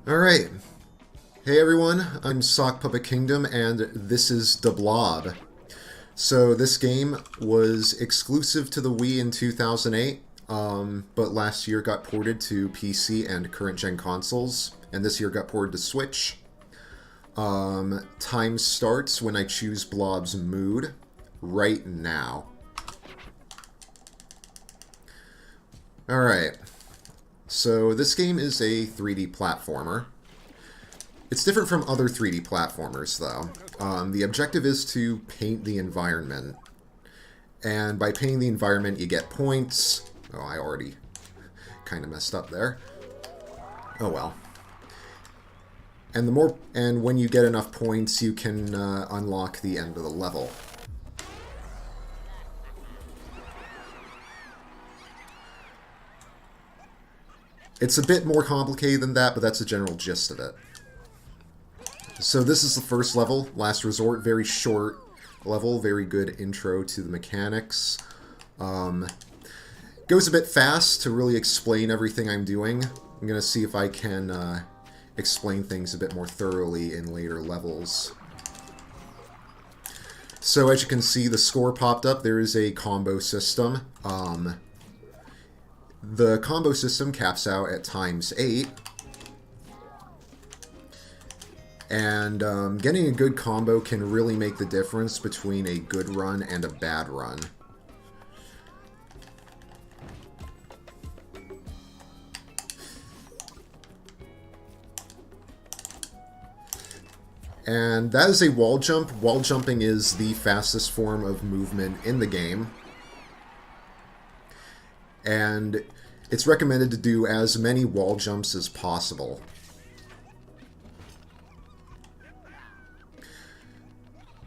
Alright. Hey everyone, I'm sockpuppetkingdom and this is the Blob. So this game was exclusive to the Wii in 2008, but last year got ported to PC and current-gen consoles, and this year got ported to Switch. Time starts when I choose Blob's mood, right now. Alright. So this game is a 3D platformer. It's different from other 3D platformers, though. The objective is to paint the environment. And by painting the environment, you get points. Oh, I already kind of messed up there. Oh well. And when you get enough points, you can unlock the end of the level. It's a bit more complicated than that, but that's the general gist of it. So this is the first level, Last Resort, very short level, very good intro to the mechanics. Goes a bit fast to really explain everything I'm doing. I'm going to see if I can explain things a bit more thoroughly in later levels. So as you can see, the score popped up. There is a combo system. The combo system caps out at ×8. And getting a good combo can really make the difference between a good run and a bad run. And that is a wall jump. Wall jumping is the fastest form of movement in the game. And it's recommended to do as many wall jumps as possible.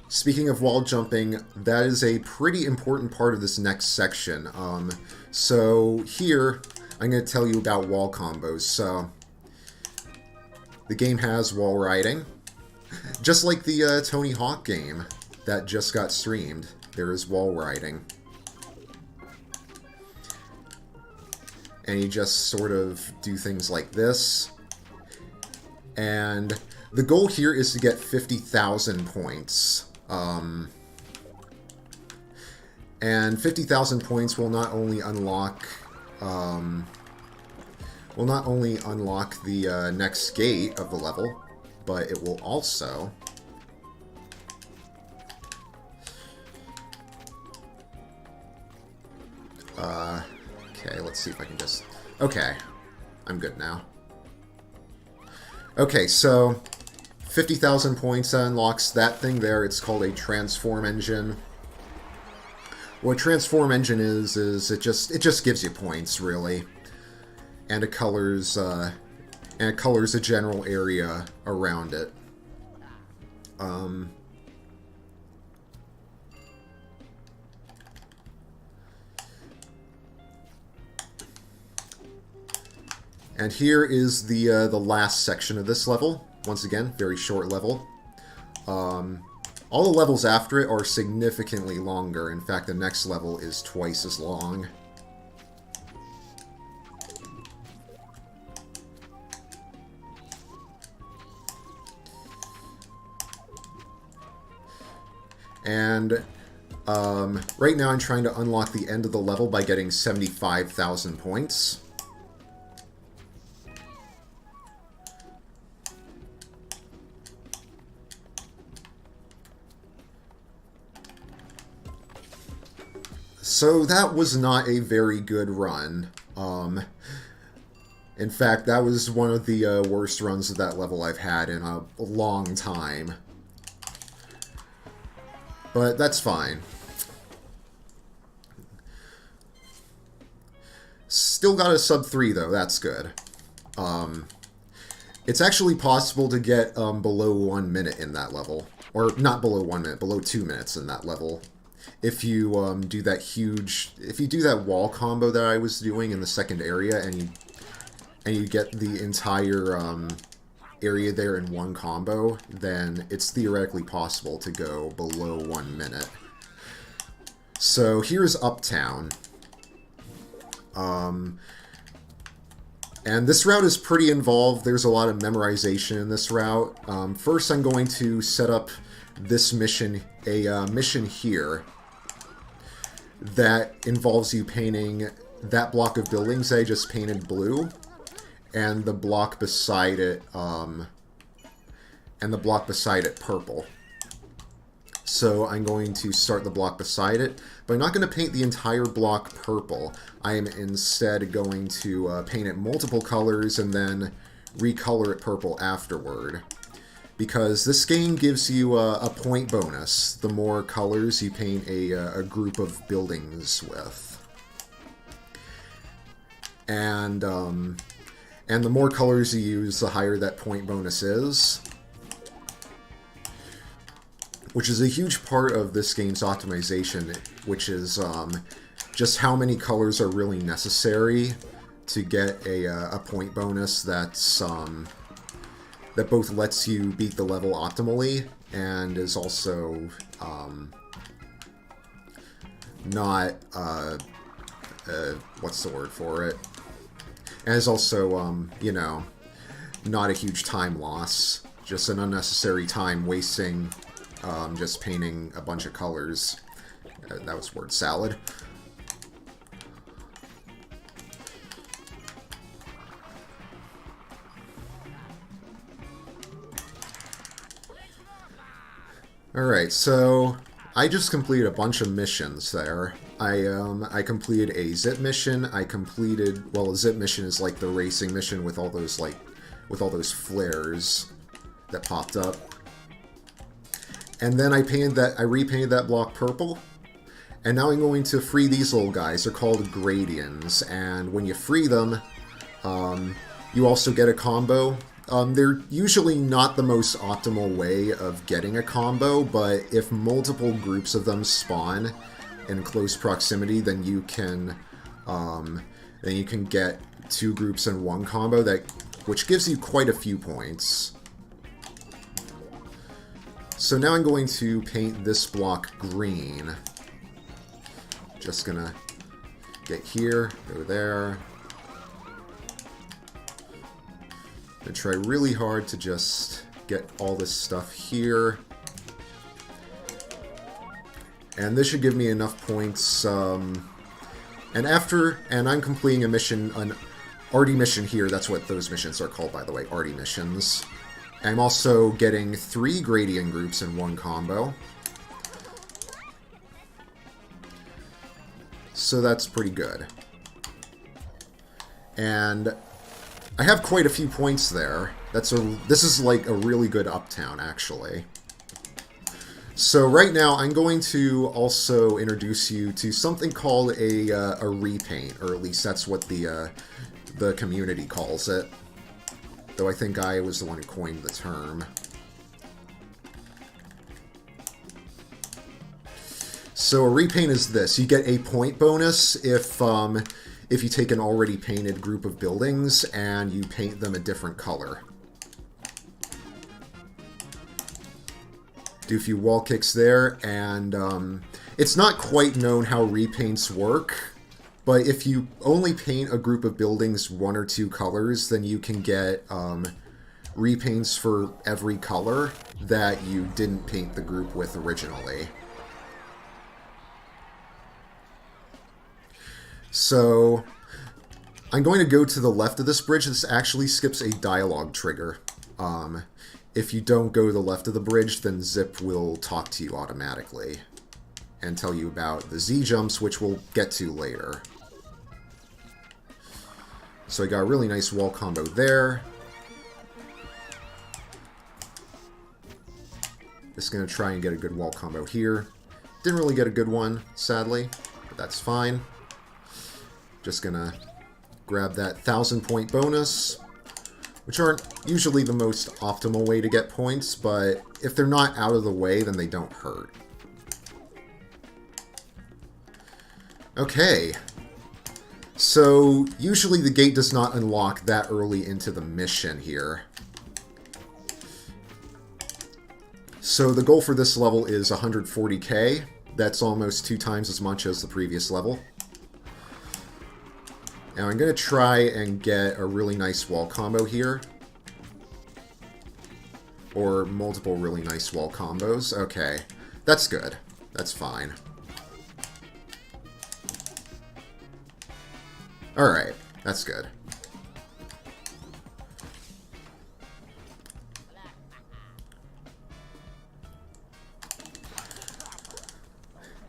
Speaking of wall jumping, that is a pretty important part of this next section. So here, I'm going to tell you about wall combos. So, the game has wall riding. Just like the Tony Hawk game that just got streamed, there is wall riding. And you just sort of do things like this. And the goal here is to get 50,000 points. And 50,000 points will not only unlock the next gate of the level, but it will also okay, let's see if I can just... Okay, I'm good now. Okay, so 50,000 points unlocks that thing there. It's called a transform engine. What a transform engine is it just gives you points, really, and it colors a general area around it. And here is the last section of this level. Once again, very short level. All the levels after it are significantly longer. In fact, the next level is twice as long. And right now I'm trying to unlock the end of the level by getting 75,000 points. So that was not a very good run. In fact, that was one of the worst runs of that level I've had in a long time. But that's fine. Still got a sub 3 though, that's good. It's actually possible to get below 1 minute in that level. Or not below 1 minute, below 2 minutes in that level. If you do that wall combo that I was doing in the second area, and you get the entire area there in one combo, then it's theoretically possible to go below 1 minute. So here's Uptown. And this route is pretty involved. There's a lot of memorization in this route. First, I'm going to set up this mission, a mission here, that involves you painting that block of buildings that I just painted blue, and the block beside it, purple. So I'm going to start the block beside it, but I'm not going to paint the entire block purple. I am instead going to paint it multiple colors and then recolor it purple afterward. Because this game gives you a point bonus the more colors you paint a group of buildings with. And the more colors you use, the higher that point bonus is. Which is a huge part of this game's optimization, which is just how many colors are really necessary to get a point bonus that's that both lets you beat the level optimally and is also not what's the word for it? And is also you know, not a huge time loss, just an unnecessary time wasting. Just painting a bunch of colors. That was word salad. Alright, so I just completed a bunch of missions there. I completed a zip mission. Well, a zip mission is like the racing mission with all those flares that popped up. And then I repainted that block purple. And now I'm going to free these little guys. They're called Gradients. And when you free them, you also get a combo. They're usually not the most optimal way of getting a combo, but if multiple groups of them spawn in close proximity, then you can get two groups in one combo, which gives you quite a few points. So now I'm going to paint this block green. Just gonna get here, go there. And try really hard to just get all this stuff here. And this should give me enough points. And I'm completing a mission, an arty mission here. That's what those missions are called, by the way, arty missions. I'm also getting 3 gradient groups in one combo. So that's pretty good. And I have quite a few points there. This is like a really good uptown, actually. So right now, I'm going to also introduce you to something called a repaint, or at least that's what the community calls it. Though I think I was the one who coined the term. So a repaint is this. You get a point bonus if you take an already painted group of buildings and you paint them a different color. Do a few wall kicks there, and it's not quite known how repaints work. But if you only paint a group of buildings 1 or 2 colors, then you can get repaints for every color that you didn't paint the group with originally. So I'm going to go to the left of this bridge. This actually skips a dialogue trigger. If you don't go to the left of the bridge, then Zip will talk to you automatically and tell you about the Z-jumps, which we'll get to later. So I got a really nice wall combo there. Just going to try and get a good wall combo here. Didn't really get a good one, sadly, but that's fine. Just going to grab that 1,000-point bonus, which aren't usually the most optimal way to get points, but if they're not out of the way, then they don't hurt. Okay. So, usually the gate does not unlock that early into the mission here. So the goal for this level is 140k. That's almost 2 times as much as the previous level. Now I'm going to try and get a really nice wall combo here. Or multiple really nice wall combos. Okay, that's good. That's fine. Alright, that's good.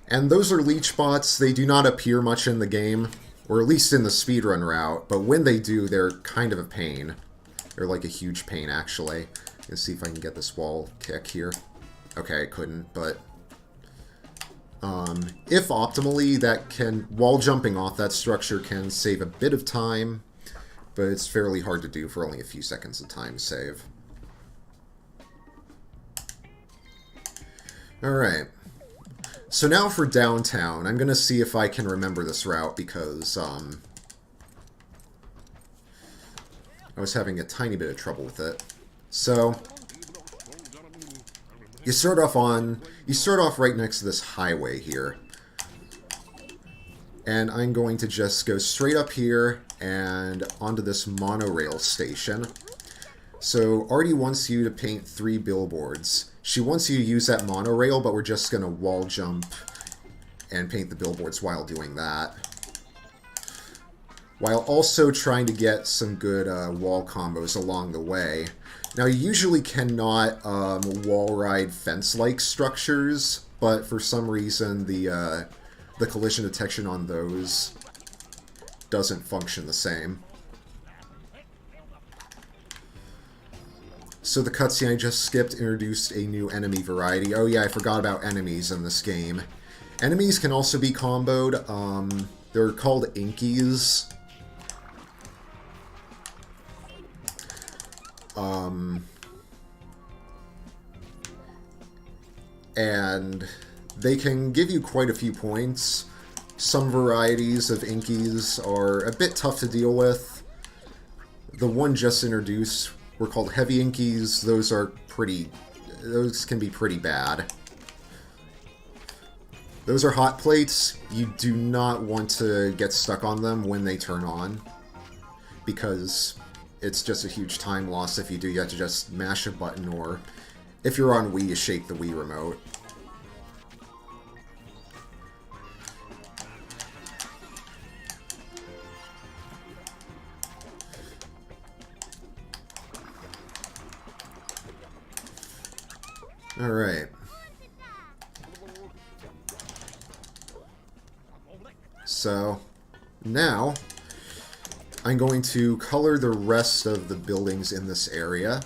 And those are leech bots. They do not appear much in the game, or at least in the speedrun route, but when they do, they're kind of a pain. They're like a huge pain, actually. Let's see if I can get this wall kick here. Okay, I couldn't, but... if optimally, wall jumping off that structure can save a bit of time, but it's fairly hard to do for only a few seconds of time save. Alright. So now for downtown, I'm going to see if I can remember this route because I was having a tiny bit of trouble with it. So you start off right next to this highway here. And I'm going to just go straight up here and onto this monorail station. So Artie wants you to paint 3 billboards. She wants you to use that monorail, but we're just going to wall jump and paint the billboards while doing that. While also trying to get some good wall combos along the way. Now, you usually cannot wall ride fence-like structures, but for some reason the collision detection on those doesn't function the same. So the cutscene I just skipped introduced a new enemy variety. Oh yeah, I forgot about enemies in this game. Enemies can also be comboed. They're called Inkies. And they can give you quite a few points. Some varieties of Inkies are a bit tough to deal with. The one just introduced were called Heavy Inkies. Those can be pretty bad. Those are hot plates. You do not want to get stuck on them when they turn on, because it's just a huge time loss if you do. You have to just mash a button, or if you're on Wii, you shake the Wii remote. Alright. So, now, I'm going to color the rest of the buildings in this area.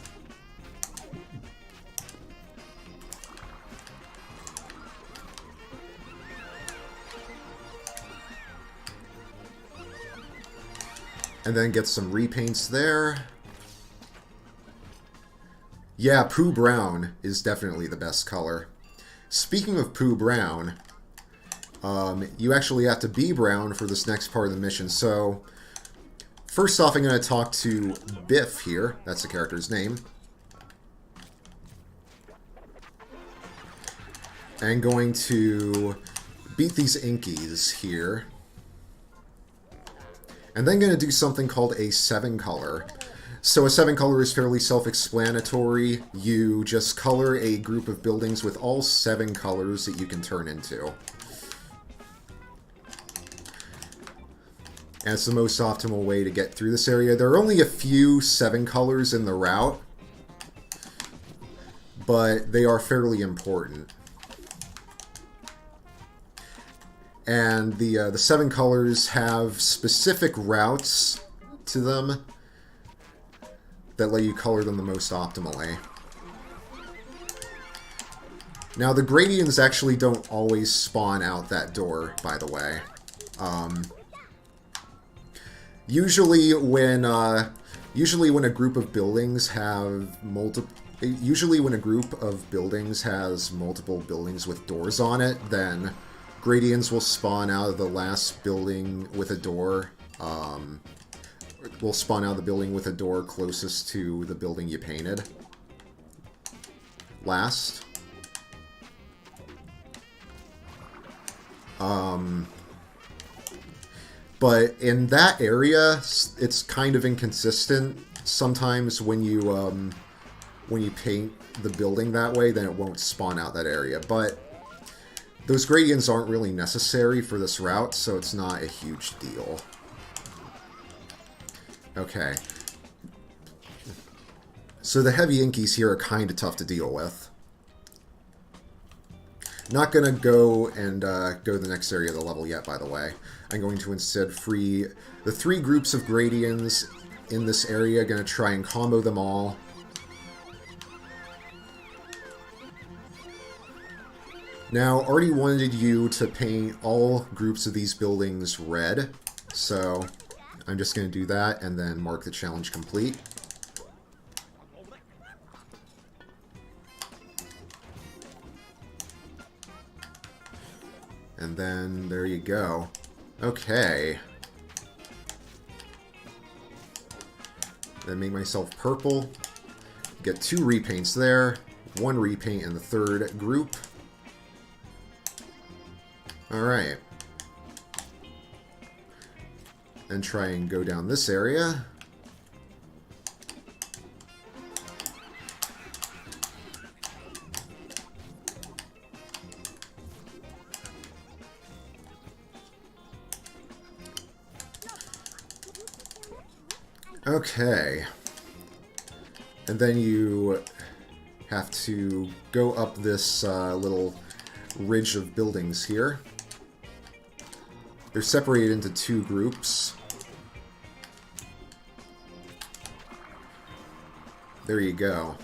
And then get some repaints there. Yeah, Pooh Brown is definitely the best color. Speaking of Pooh Brown, you actually have to be brown for this next part of the mission. So, first off, I'm going to talk to Biff here. That's the character's name. I'm going to beat these Inkies here. And then going to do something called a 7-color. So a 7-color is fairly self-explanatory. You just color a group of buildings with all 7 colors that you can turn into. And it's the most optimal way to get through this area. There are only a few 7 colors in the route, but they are fairly important. And the 7 colors have specific routes to them that let you color them the most optimally. Now, the gradients actually don't always spawn out that door, by the way. Usually when a group of buildings have multiple buildings with doors on it, then gradients will spawn out of the last building with a door. Will spawn out of the building with a door closest to the building you painted last. But in that area, it's kind of inconsistent. Sometimes when you paint the building that way, then it won't spawn out that area. But those gradients aren't really necessary for this route, so it's not a huge deal. Okay. So the heavy inkies here are kind of tough to deal with. Not going to go and go to the next area of the level yet, by the way. I'm going to instead free the 3 groups of gradients in this area. Going to try and combo them all. Now, already wanted you to paint all groups of these buildings red, so I'm just going to do that and then mark the challenge complete. And then, there you go. Okay. Then make myself purple. Get 2 repaints there. 1 repaint in the 3rd group. Alright. And try and go down this area. Okay. And then you have to go up this little ridge of buildings here. They're separated into 2 groups. There you go.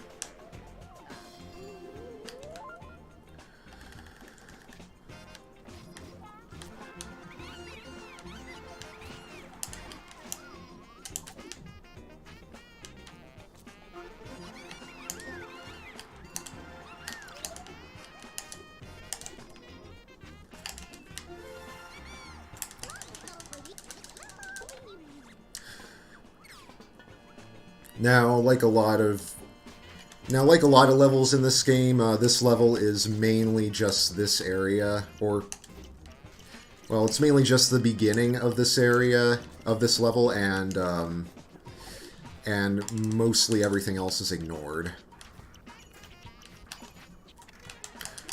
Now, like a lot of levels in this game, this level is mainly just this area, or, well, it's mainly just the beginning of this area, of this level, and mostly everything else is ignored.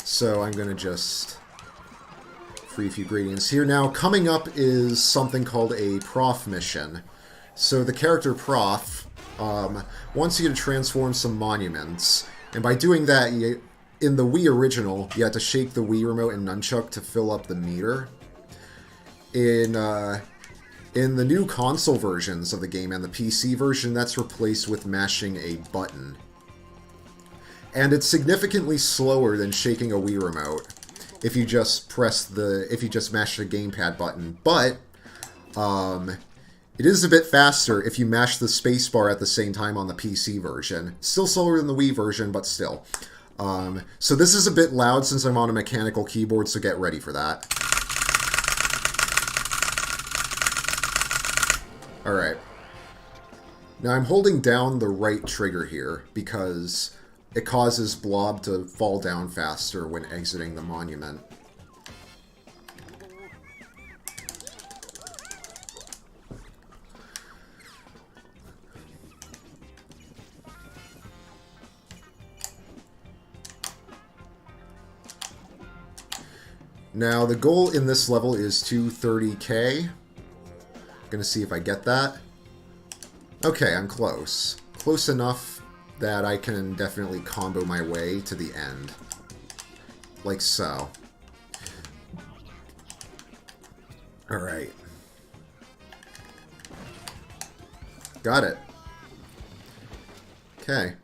So I'm going to just free a few gradients here. Now, coming up is something called a Prof mission. So the character Prof wants you to transform some monuments, and by doing that, in the Wii original, you had to shake the Wii remote and nunchuck to fill up the meter. In the new console versions of the game and the PC version, that's replaced with mashing a button. And it's significantly slower than shaking a Wii remote if you just mash the gamepad button, but it is a bit faster if you mash the spacebar at the same time on the PC version. Still slower than the Wii version, but still. So this is a bit loud since I'm on a mechanical keyboard, so get ready for that. Alright. Now I'm holding down the right trigger here because it causes Blob to fall down faster when exiting the monument. Now, the goal in this level is 230k. I'm gonna see if I get that. Okay, I'm close. Close enough that I can definitely combo my way to the end. Like so. Alright. Got it. Okay.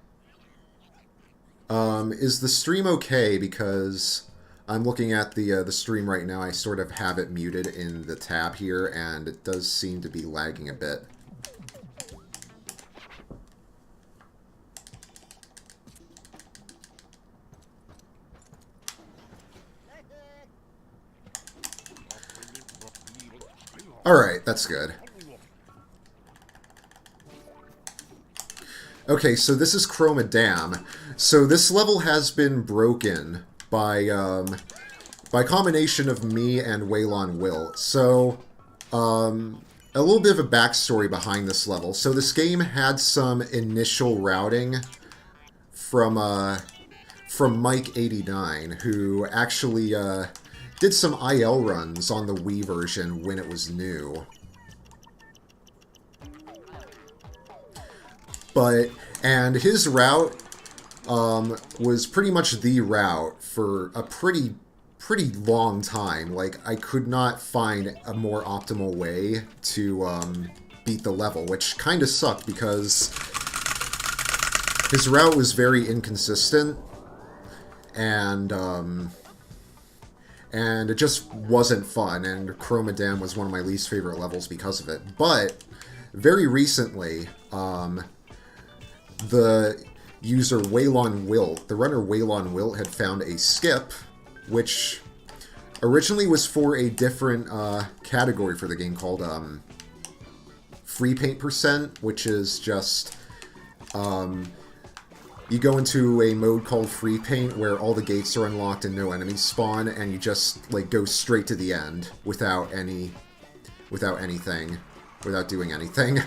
Is the stream okay? Because I'm looking at the stream right now. I sort of have it muted in the tab here, and it does seem to be lagging a bit. Alright, that's good. Okay, so this is Chroma Dam. So this level has been broken by combination of me and Waylon Will. So, A little bit of a backstory behind this level. So this game had some initial routing from Mike89, who actually did some IL runs on the Wii version when it was new. And his route was pretty much the route for a pretty long time. Like, I could not find a more optimal way to beat the level, which kind of sucked because his route was very inconsistent, and it just wasn't fun, and Chroma Dam was one of my least favorite levels because of it. But very recently, the user Waylon Wilt, the runner Waylon Wilt, had found a skip, which originally was for a different category for the game called Free Paint %, which is just you go into a mode called Free Paint where all the gates are unlocked and no enemies spawn, and you just like go straight to the end without doing anything.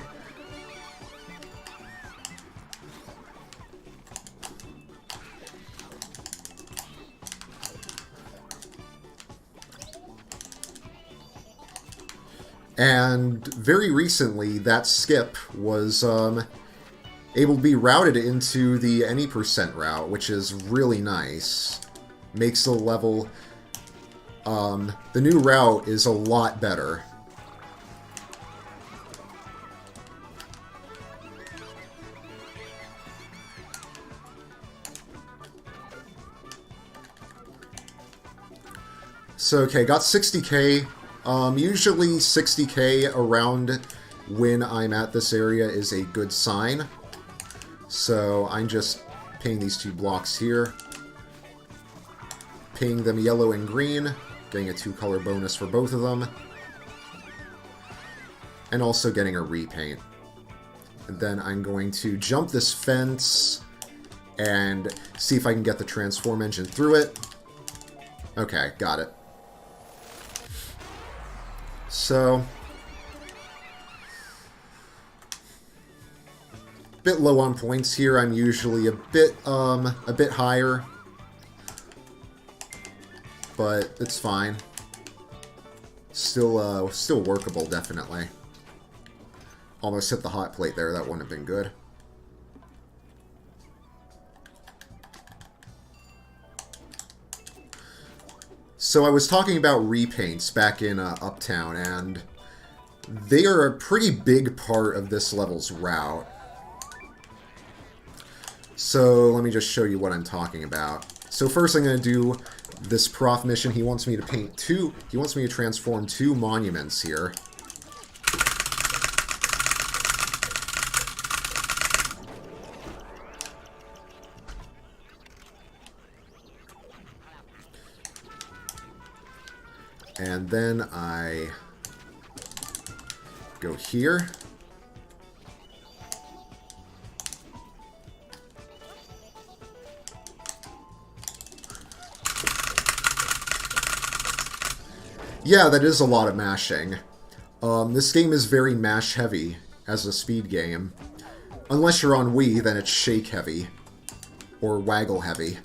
And very recently, that skip was able to be routed into the any % route, which is really nice. Makes the level... the new route is a lot better. So, okay, got 60k. Usually 60k around when I'm at this area is a good sign. So I'm just painting these two blocks here. Painting them yellow and green, getting a 2-color bonus for both of them. And also getting a repaint. And then I'm going to jump this fence and see if I can get the transform engine through it. Okay, got it. So, a bit low on points here. I'm usually a bit higher, but it's fine. Still workable, definitely. Almost hit the hot plate there. That wouldn't have been good. So I was talking about repaints back in Uptown, and they are a pretty big part of this level's route. So let me just show you what I'm talking about. So first I'm going to do this prof mission. He wants me to he wants me to transform 2 monuments here. And then I go here. Yeah, that is a lot of mashing. This game is very mash heavy as a speed game. Unless you're on Wii, then it's shake heavy. Or waggle heavy.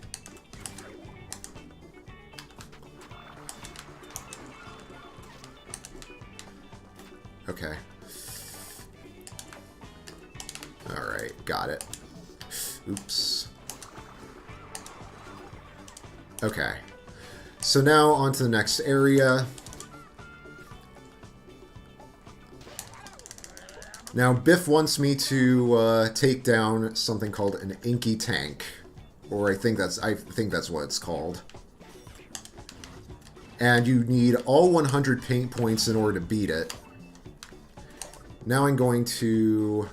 Okay. Alright, got it. Oops. Okay. So now on to the next area. Now Biff wants me to take down something called an inky tank. Or I think that's what it's called. And you need all 100 paint points in order to beat it. Now I'm going to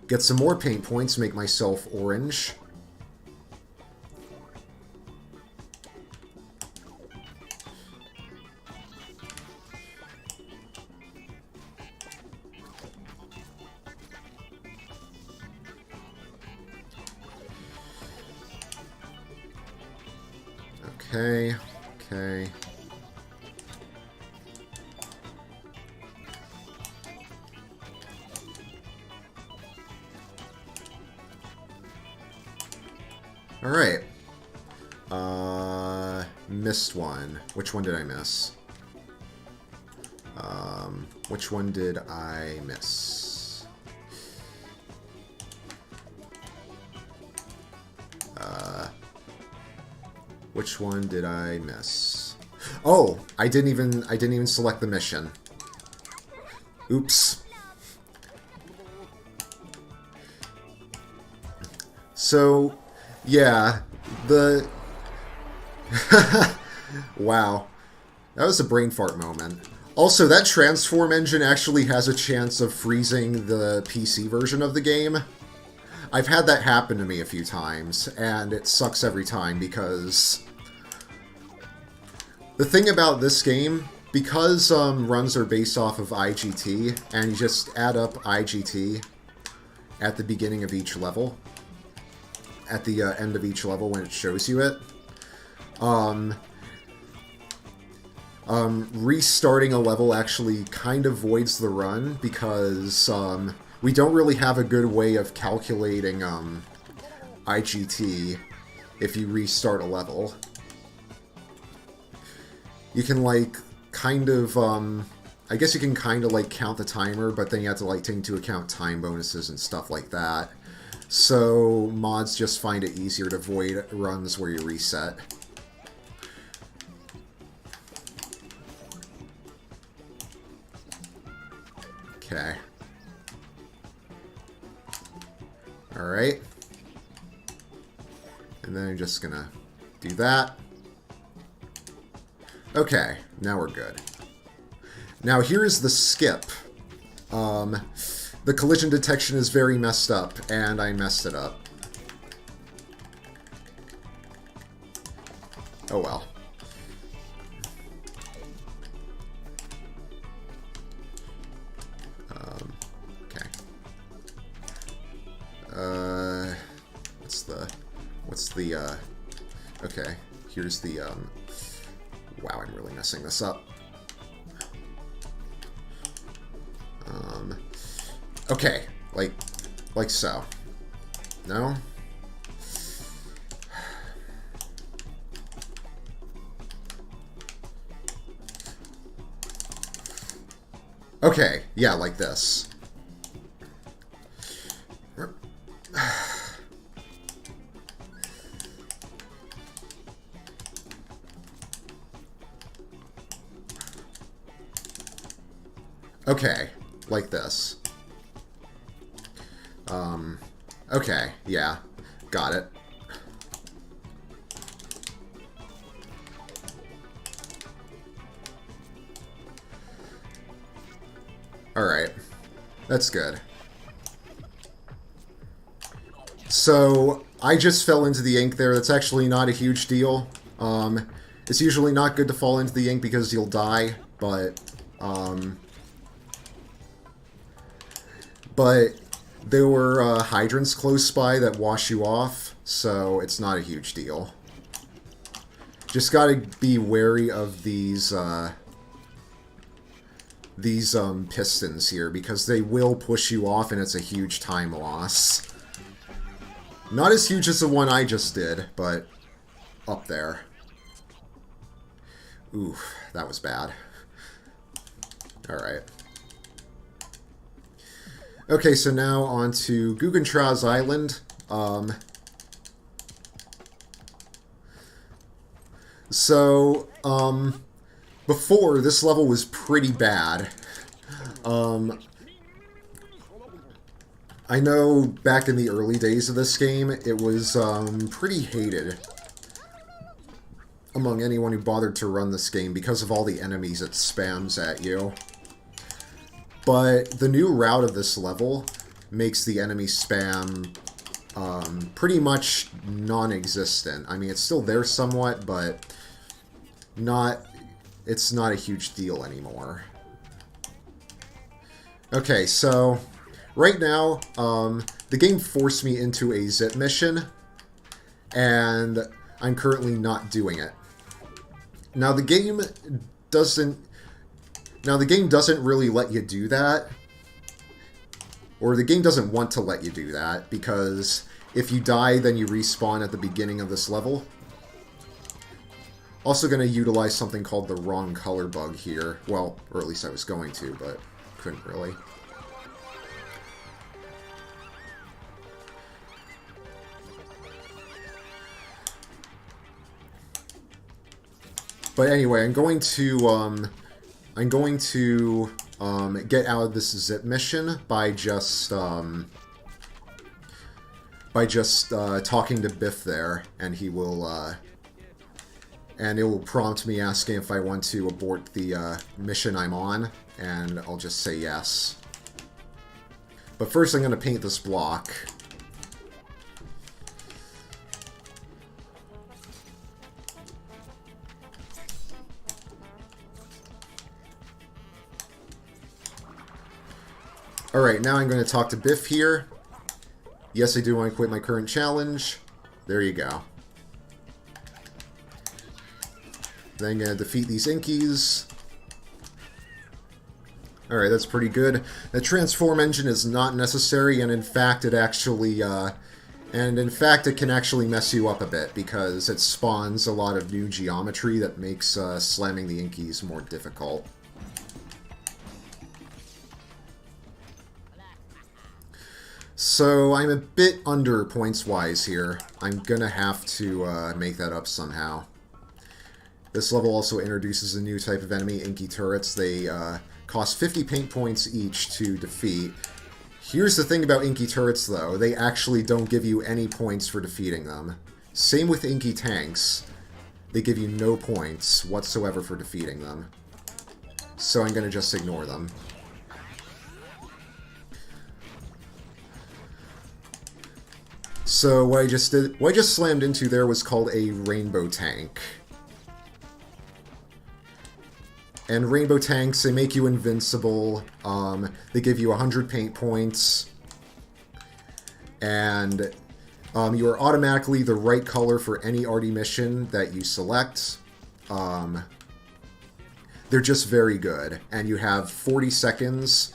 get some more paint points, make myself orange. Okay, okay. Alright. Missed one. Which one did I miss? Which one did I miss? Which one did I miss? Oh, I didn't even select the mission. Oops. So, yeah, the... Wow. That was a brain fart moment. Also, that transform engine actually has a chance of freezing the PC version of the game. I've had that happen to me a few times, and it sucks every time because... The thing about this game, because runs are based off of IGT, and you just add up IGT at the beginning of each level, at the end of each level when it shows you it, restarting a level actually kind of voids the run because we don't really have a good way of calculating IGT if you restart a level. You can, like, kind of, I guess you can kind of, like, count the timer, but then you have to, like, take into account time bonuses and stuff like that. So, mods just find it easier to void runs where you reset. Okay. Alright. And then I'm just gonna do that. Okay, now we're good. Now here's the skip. The collision detection is very messed up, and I messed it up. Oh well. Okay. Okay, here's the, wow, I'm really messing this up. Okay, like so. No? Okay, yeah, like this. Okay, like this. Okay, yeah, got it. Alright, that's good. So, I just fell into the ink there. That's actually not a huge deal. It's usually not good to fall into the ink because you'll die, but there were hydrants close by that wash you off, so it's not a huge deal. Just gotta be wary of these pistons here, because they will push you off and it's a huge time loss. Not as huge as the one I just did, but up there. Oof, that was bad. Alright. Okay, so now on to Guggentra's Island. Before, this level was pretty bad. I know back in the early days of this game, it was pretty hated among anyone who bothered to run this game because of all the enemies it spams at you. But the new route of this level makes the enemy spam pretty much non-existent. I mean, it's still there somewhat, but it's not a huge deal anymore. Okay, so right now, the game forced me into a zip mission, and I'm currently not doing it. Now the game doesn't really let you do that. Or the game doesn't want to let you do that, because if you die, then you respawn at the beginning of this level. Also going to utilize something called the wrong color bug here. Well, or at least I was going to, but couldn't really. But anyway, I'm going to get out of this zip mission by just talking to Biff there, and he will and it will prompt me asking if I want to abort the mission I'm on, and I'll just say yes. But first I'm going to paint this block. Alright, now I'm going to talk to Biff here. Yes, I do want to quit my current challenge. There you go. Then I'm going to defeat these Inkies. Alright, that's pretty good. The transform engine is not necessary, and in fact it actually, it can actually mess you up a bit, because it spawns a lot of new geometry that makes slamming the Inkies more difficult. So I'm a bit under points-wise here. I'm gonna have to make that up somehow. This level also introduces a new type of enemy, Inky Turrets. They cost 50 paint points each to defeat. Here's the thing about Inky Turrets, though. They actually don't give you any points for defeating them. Same with Inky Tanks. They give you no points whatsoever for defeating them. So I'm gonna just ignore them. So what I just slammed into there was called a Rainbow Tank. And Rainbow Tanks, they make you invincible, they give you 100 paint points, and you are automatically the right color for any arty mission that you select. They're just very good, and you have 40 seconds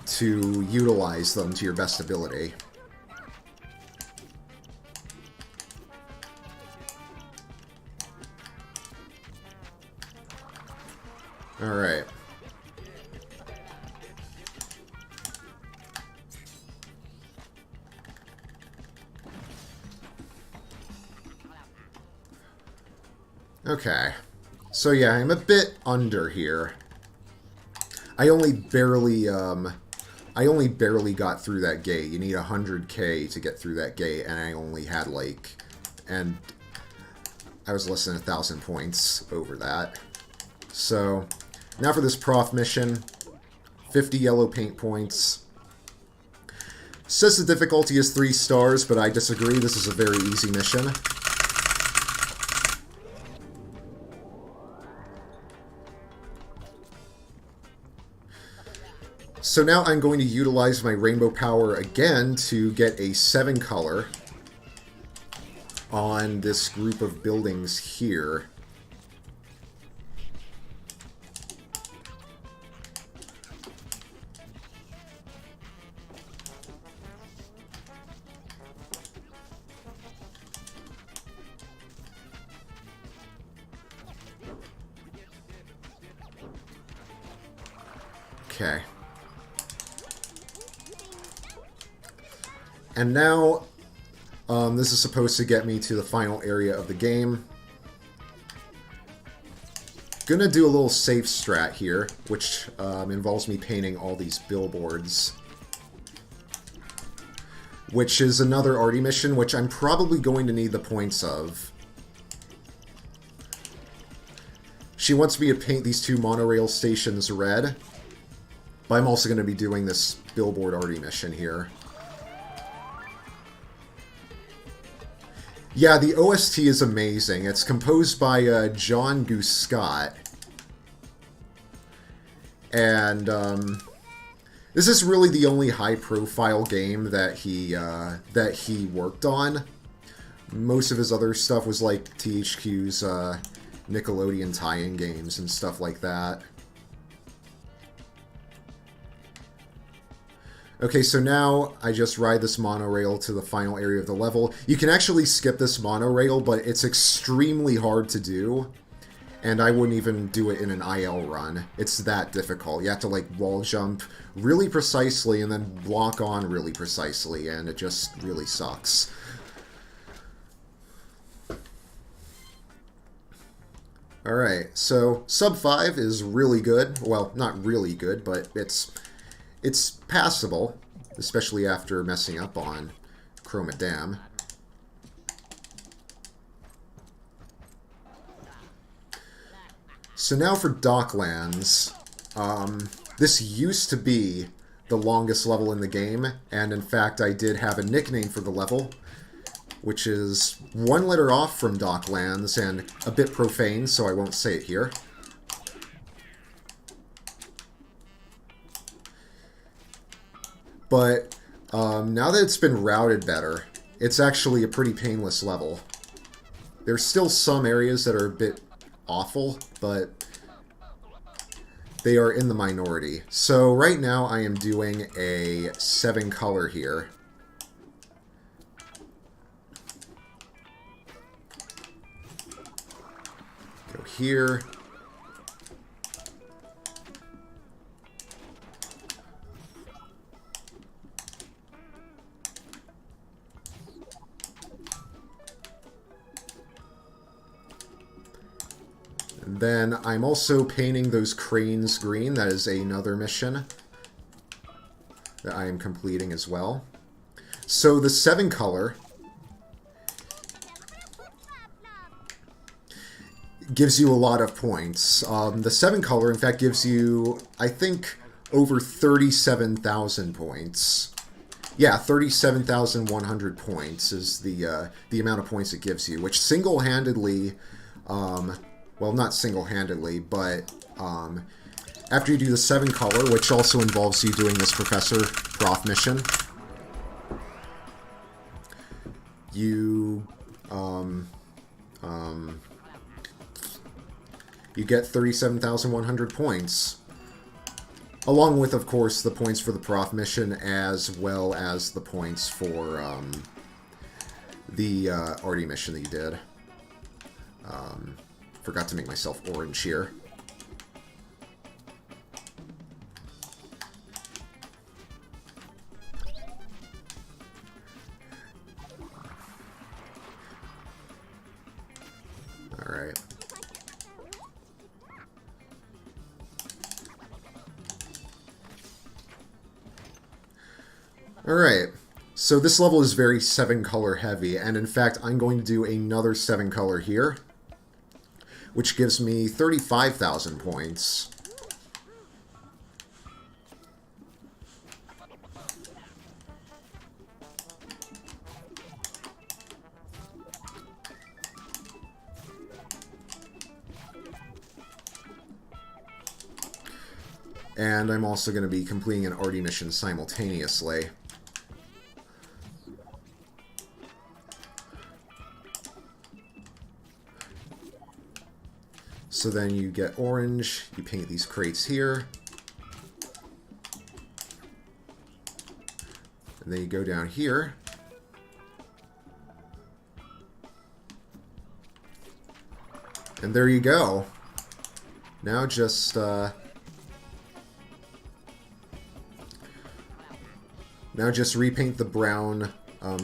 to utilize them to your best ability. Alright. Okay. So yeah, I'm a bit under here. I only barely got through that gate. You need 100k to get through that gate, and I only had and I was less than 1,000 points over that. So now for this prof mission, 50 yellow paint points. Says the difficulty is 3 stars, but I disagree. This is a very easy mission. So now I'm going to utilize my rainbow power again to get a 7 color on this group of buildings here. Okay. And now, this is supposed to get me to the final area of the game. Gonna do a little safe strat here, which involves me painting all these billboards. Which is another arty mission, which I'm probably going to need the points of. She wants me to paint these 2 monorail stations red. But I'm also going to be doing this billboard arty mission here. Yeah, the OST is amazing. It's composed by John Goose Scott. And this is really the only high-profile game that he worked on. Most of his other stuff was like THQ's Nickelodeon tie-in games and stuff like that. Okay, so now I just ride this monorail to the final area of the level. You can actually skip this monorail, but it's extremely hard to do. And I wouldn't even do it in an IL run. It's that difficult. You have to, like, wall jump really precisely and then block on really precisely, and it just really sucks. Alright, so sub 5 is really good. Well, not really good, but it's passable, especially after messing up on Chroma Dam. So now for Docklands. This used to be the longest level in the game, and in fact I did have a nickname for the level, which is one letter off from Docklands and a bit profane, so I won't say it here. But now that it's been routed better, it's actually a pretty painless level. There's still some areas that are a bit awful, but they are in the minority. So right now I am doing a 7 color here. Go here. And then I'm also painting those cranes green. That is another mission that I am completing as well. So the 7 color gives you a lot of points. The 7 color, in fact, gives you, I think, over 37,000 points. Yeah, 37,100 points is the amount of points it gives you, which single-handedly... well, not single-handedly, but after you do the 7 color, which also involves you doing this prof mission, you you get 37,100 points, along with, of course, the points for the prof mission, as well as the points for the arty mission that you did. Forgot to make myself orange here. Alright. Alright. So this level is very 7 color heavy, and in fact I'm going to do another 7 color here, which gives me 35,000 points. And I'm also going to be completing an arty mission simultaneously. So then you get orange, you paint these crates here. And then you go down here. And there you go. Now just repaint the brown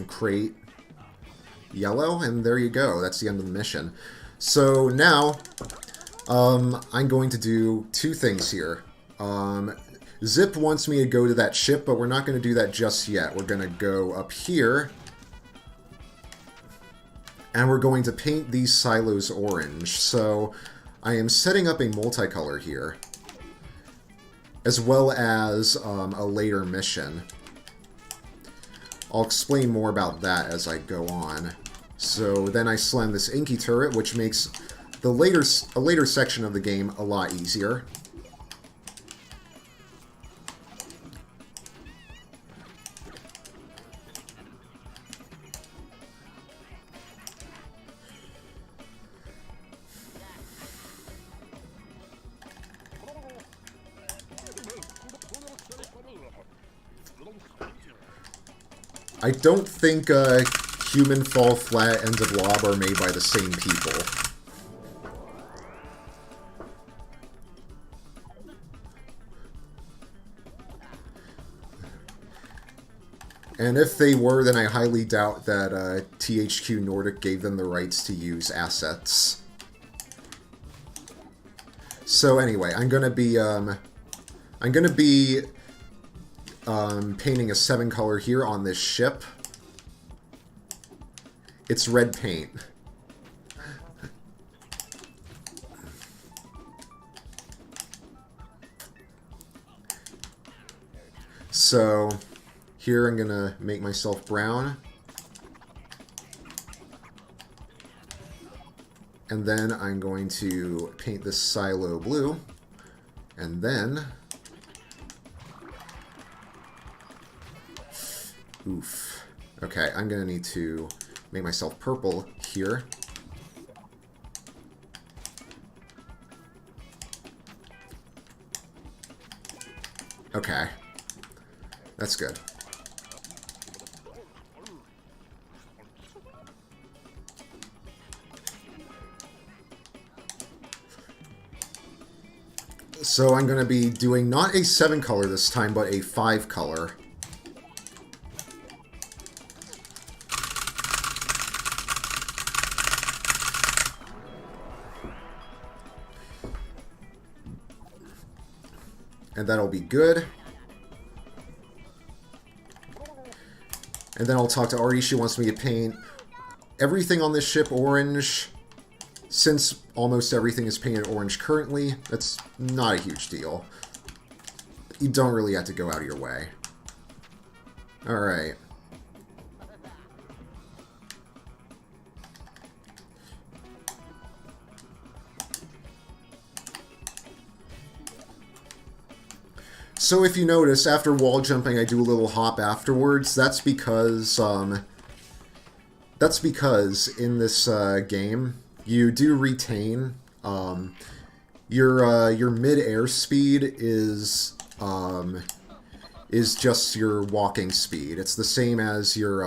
crate yellow, and there you go. That's the end of the mission. So now I'm going to do 2 things here. Zip wants me to go to that ship, but we're not going to do that just yet. We're going to go up here, and we're going to paint these silos orange. So I am setting up a multicolor here, as well as a later mission. I'll explain more about that as I go on. So then I slam this inky turret, which makes a later section of the game a lot easier. I don't think Human Fall Flat and the Blob are made by the same people. And if they were, then I highly doubt that THQ Nordic gave them the rights to use assets. So anyway, I'm gonna be painting a 7-color here on this ship. It's red paint. So here I'm gonna make myself brown. And then I'm going to paint this silo blue. And then... Oof. Okay, I'm gonna need to make myself purple here. Okay. That's good. So I'm going to be doing not a 7-color this time, but a 5-color. And that'll be good. And then I'll talk to Artie. She wants me to paint everything on this ship orange. Since almost everything is painted orange currently, that's not a huge deal. You don't really have to go out of your way. Alright. So if you notice, after wall jumping, I do a little hop afterwards. That's because in this game, you do retain your mid-air speed is just your walking speed. It's the same as your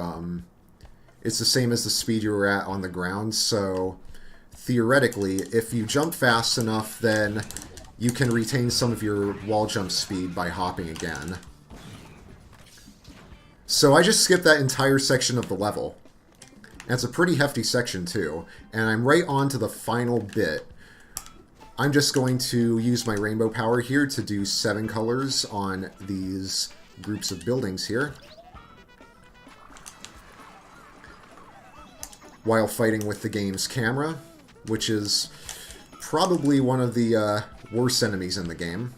it's the same as the speed you were at on the ground. So theoretically, if you jump fast enough, then you can retain some of your wall jump speed by hopping again. So I just skipped that entire section of the level. And it's a pretty hefty section too. And I'm right on to the final bit. I'm just going to use my rainbow power here to do 7 colors on these groups of buildings here, while fighting with the game's camera, which is probably one of the worst enemies in the game.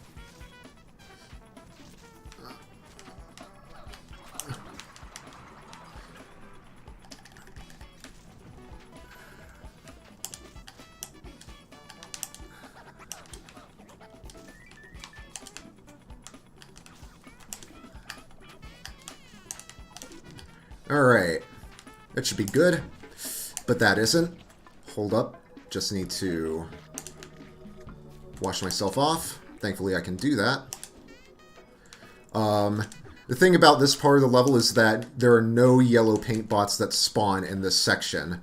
Alright, that should be good, but that isn't. Hold up, just need to wash myself off. Thankfully I can do that. The thing about this part of the level is that there are no yellow paint bots that spawn in this section.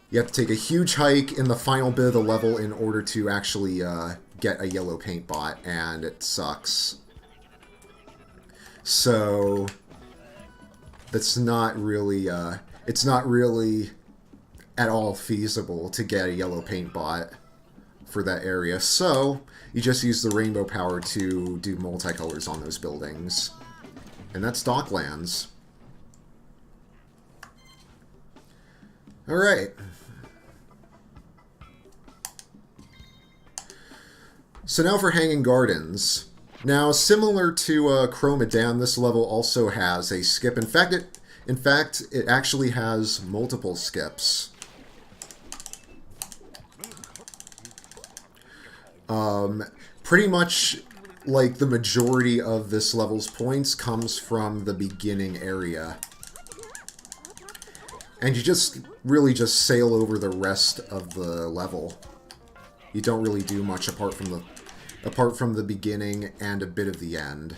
You have to take a huge hike in the final bit of the level in order to actually get a yellow paint bot, and it sucks. So that's not really, it's not really at all feasible to get a yellow paint bot for that area. So you just use the rainbow power to do multicolors on those buildings. And that's Docklands. Alright. So now for Hanging Gardens. Now, similar to Chroma Dam, this level also has a skip. In fact, it actually has multiple skips. Pretty much, like, the majority of this level's points comes from the beginning area. And you just really just sail over the rest of the level. You don't really do much apart from the beginning and a bit of the end.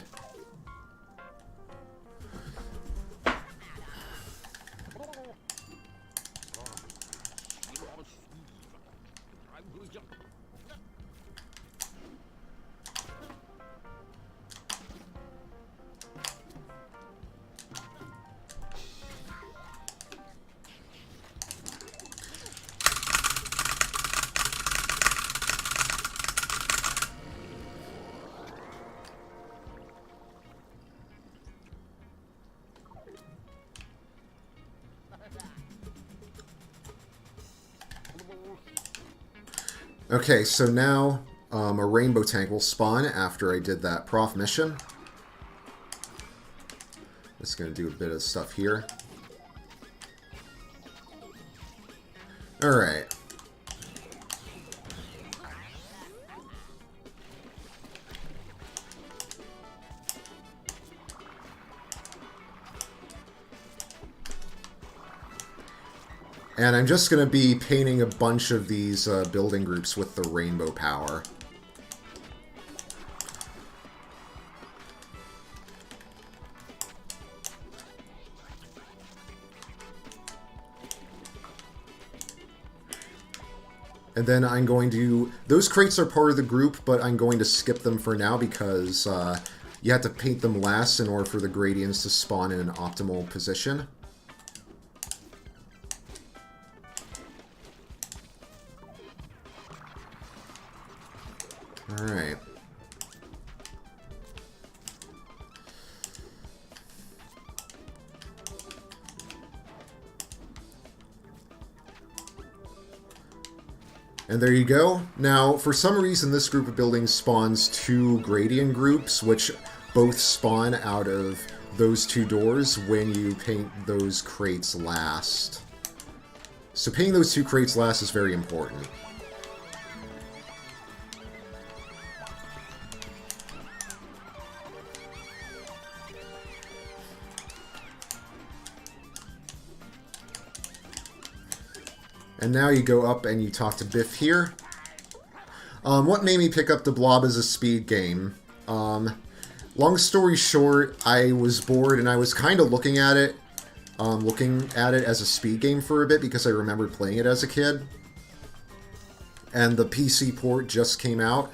Okay, so now a rainbow tank will spawn after I did that prof mission. Just going to do a bit of stuff here. Alright. And I'm just going to be painting a bunch of these building groups with the rainbow power. And then I'm going to... Those crates are part of the group, but I'm going to skip them for now because you have to paint them last in order for the gradients to spawn in an optimal position. Alright. And there you go. Now, for some reason, this group of buildings spawns two gradient groups, which both spawn out of those two doors when you paint those crates last. So painting those two crates last is very important. And now you go up and you talk to Biff here. What made me pick up the Blob as a speed game? Long story short, I was bored and I was kind of looking at it as a speed game for a bit because I remembered playing it as a kid. And the PC port just came out.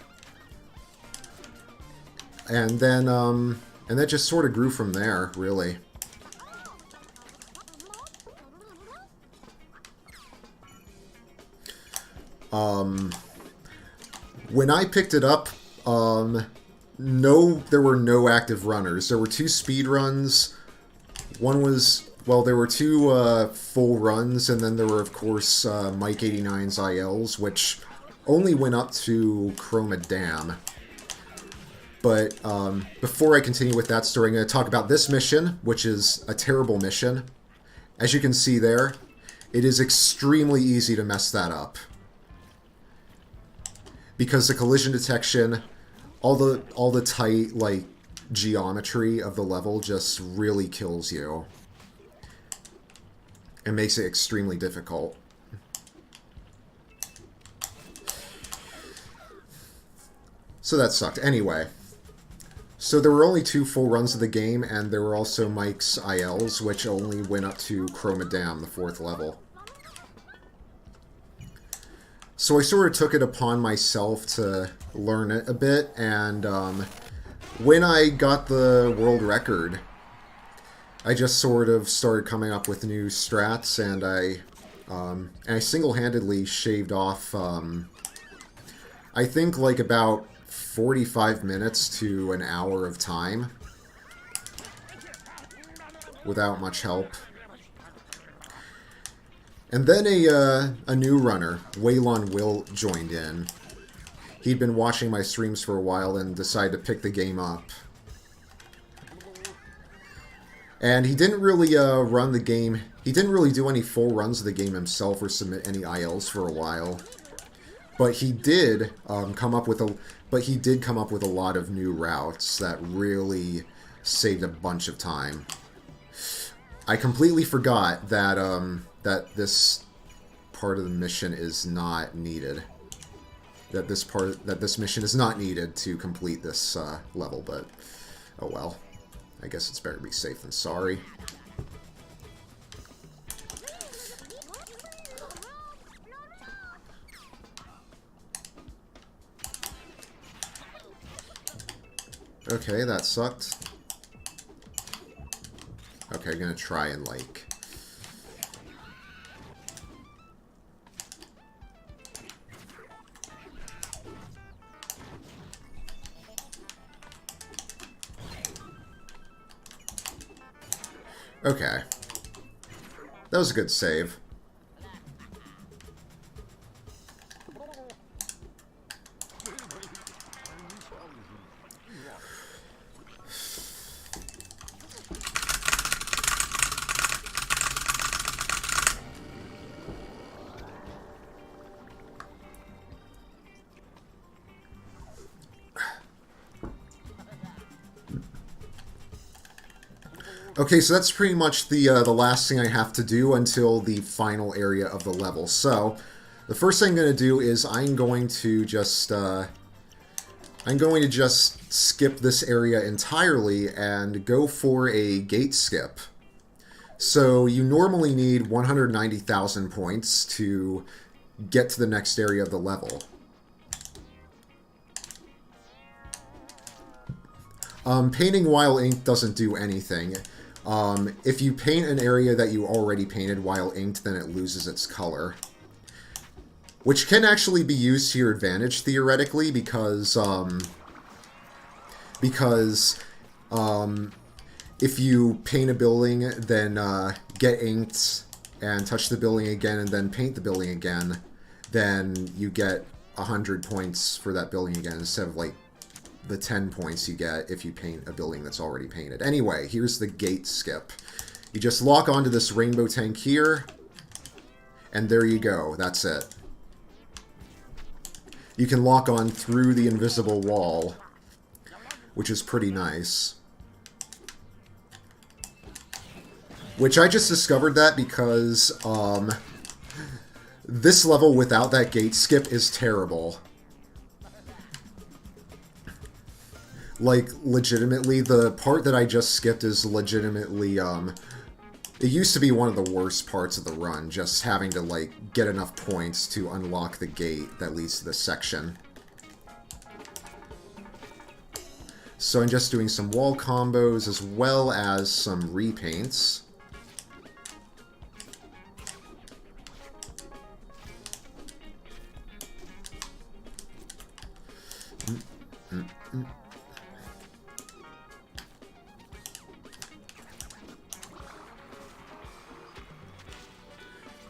And then, and that just sort of grew from there, really. When I picked it up, there were no active runners. There were 2 speed runs. One was, well, there were 2 full runs, and then there were, of course, Mike 89's ILs, which only went up to Chroma Dam. But before I continue with that story, I'm going to talk about this mission, which is a terrible mission. As you can see there, it is extremely easy to mess that up. Because the collision detection, all the tight, like, geometry of the level just really kills you. It makes it extremely difficult. So that sucked. Anyway. So there were only 2 full runs of the game, and there were also Mike's ILs, which only went up to Chroma Dam, the 4th level. So I sort of took it upon myself to learn it a bit, and when I got the world record, I just sort of started coming up with new strats, and I single-handedly shaved off, I think, like, about 45 minutes to an hour of time without much help. And then a new runner, Waylon Will, joined in. He'd been watching my streams for a while and decided to pick the game up. And he didn't really run the game. He didn't really do any full runs of the game himself or submit any ILs for a while. But he did come up with a lot of new routes that really saved a bunch of time. I completely forgot that that this part of the mission is not needed. That this mission is not needed to complete this level, but oh well. I guess it's better to be safe than sorry. Okay, that sucked. Okay, I'm gonna try and, like... Okay. That was a good save. Okay, so that's pretty much the last thing I have to do until the final area of the level. So, the first thing I'm going to do is I'm going to just skip this area entirely and go for a gate skip. So you normally need 190,000 points to get to the next area of the level. Painting while inked doesn't do anything. If you paint an area that you already painted while inked, then it loses its color. Which can actually be used to your advantage, theoretically, because if you paint a building, then get inked and touch the building again and then paint the building again, then you get 100 points for that building again instead of, like, the 10 points you get if you paint a building that's already painted. Anyway, here's the gate skip. You just lock onto this rainbow tank here, and there you go. That's it. You can lock on through the invisible wall, which is pretty nice. Which I just discovered that because this level without that gate skip is terrible. Like, legitimately, the part that I just skipped is legitimately, it used to be one of the worst parts of the run, just having to, like, get enough points to unlock the gate that leads to this section. So I'm just doing some wall combos as well as some repaints.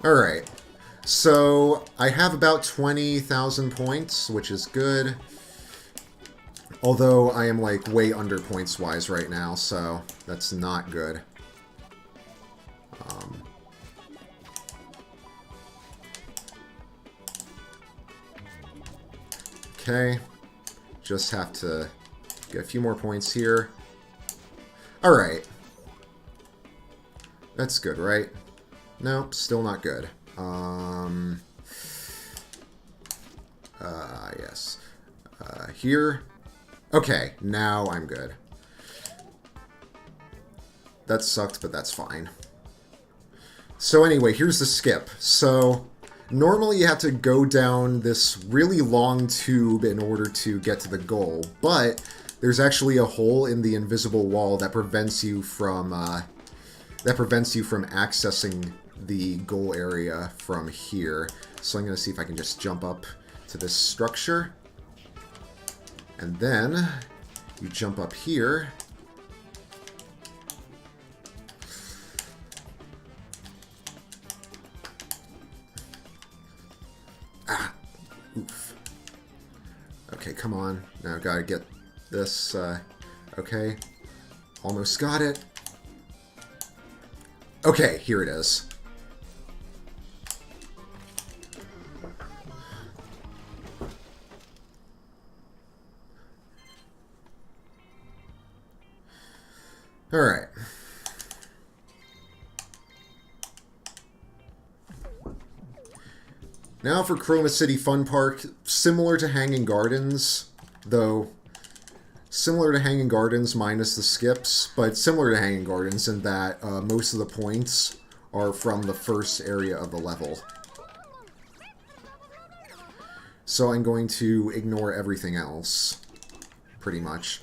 Alright, so I have about 20,000 points, which is good. Although I am, like, way under points-wise right now, so that's not good. Okay, just have to get a few more points here. Alright. That's good, right? Nope, still not good. Yes. Here. Okay, now I'm good. That sucked, but that's fine. So anyway, here's the skip. So, normally you have to go down this really long tube in order to get to the goal, but there's actually a hole in the invisible wall that prevents you from accessing the goal area from here. So I'm going to see if I can just jump up to this structure. And then you jump up here. Ah! Oof. Okay, come on. Now gotta get this, okay. Almost got it. Okay, here it is. Alright. Now for Chroma City Fun Park, similar to Hanging Gardens, though similar to Hanging Gardens minus the skips, but similar to Hanging Gardens in that most of the points are from the first area of the level. So I'm going to ignore everything else, pretty much.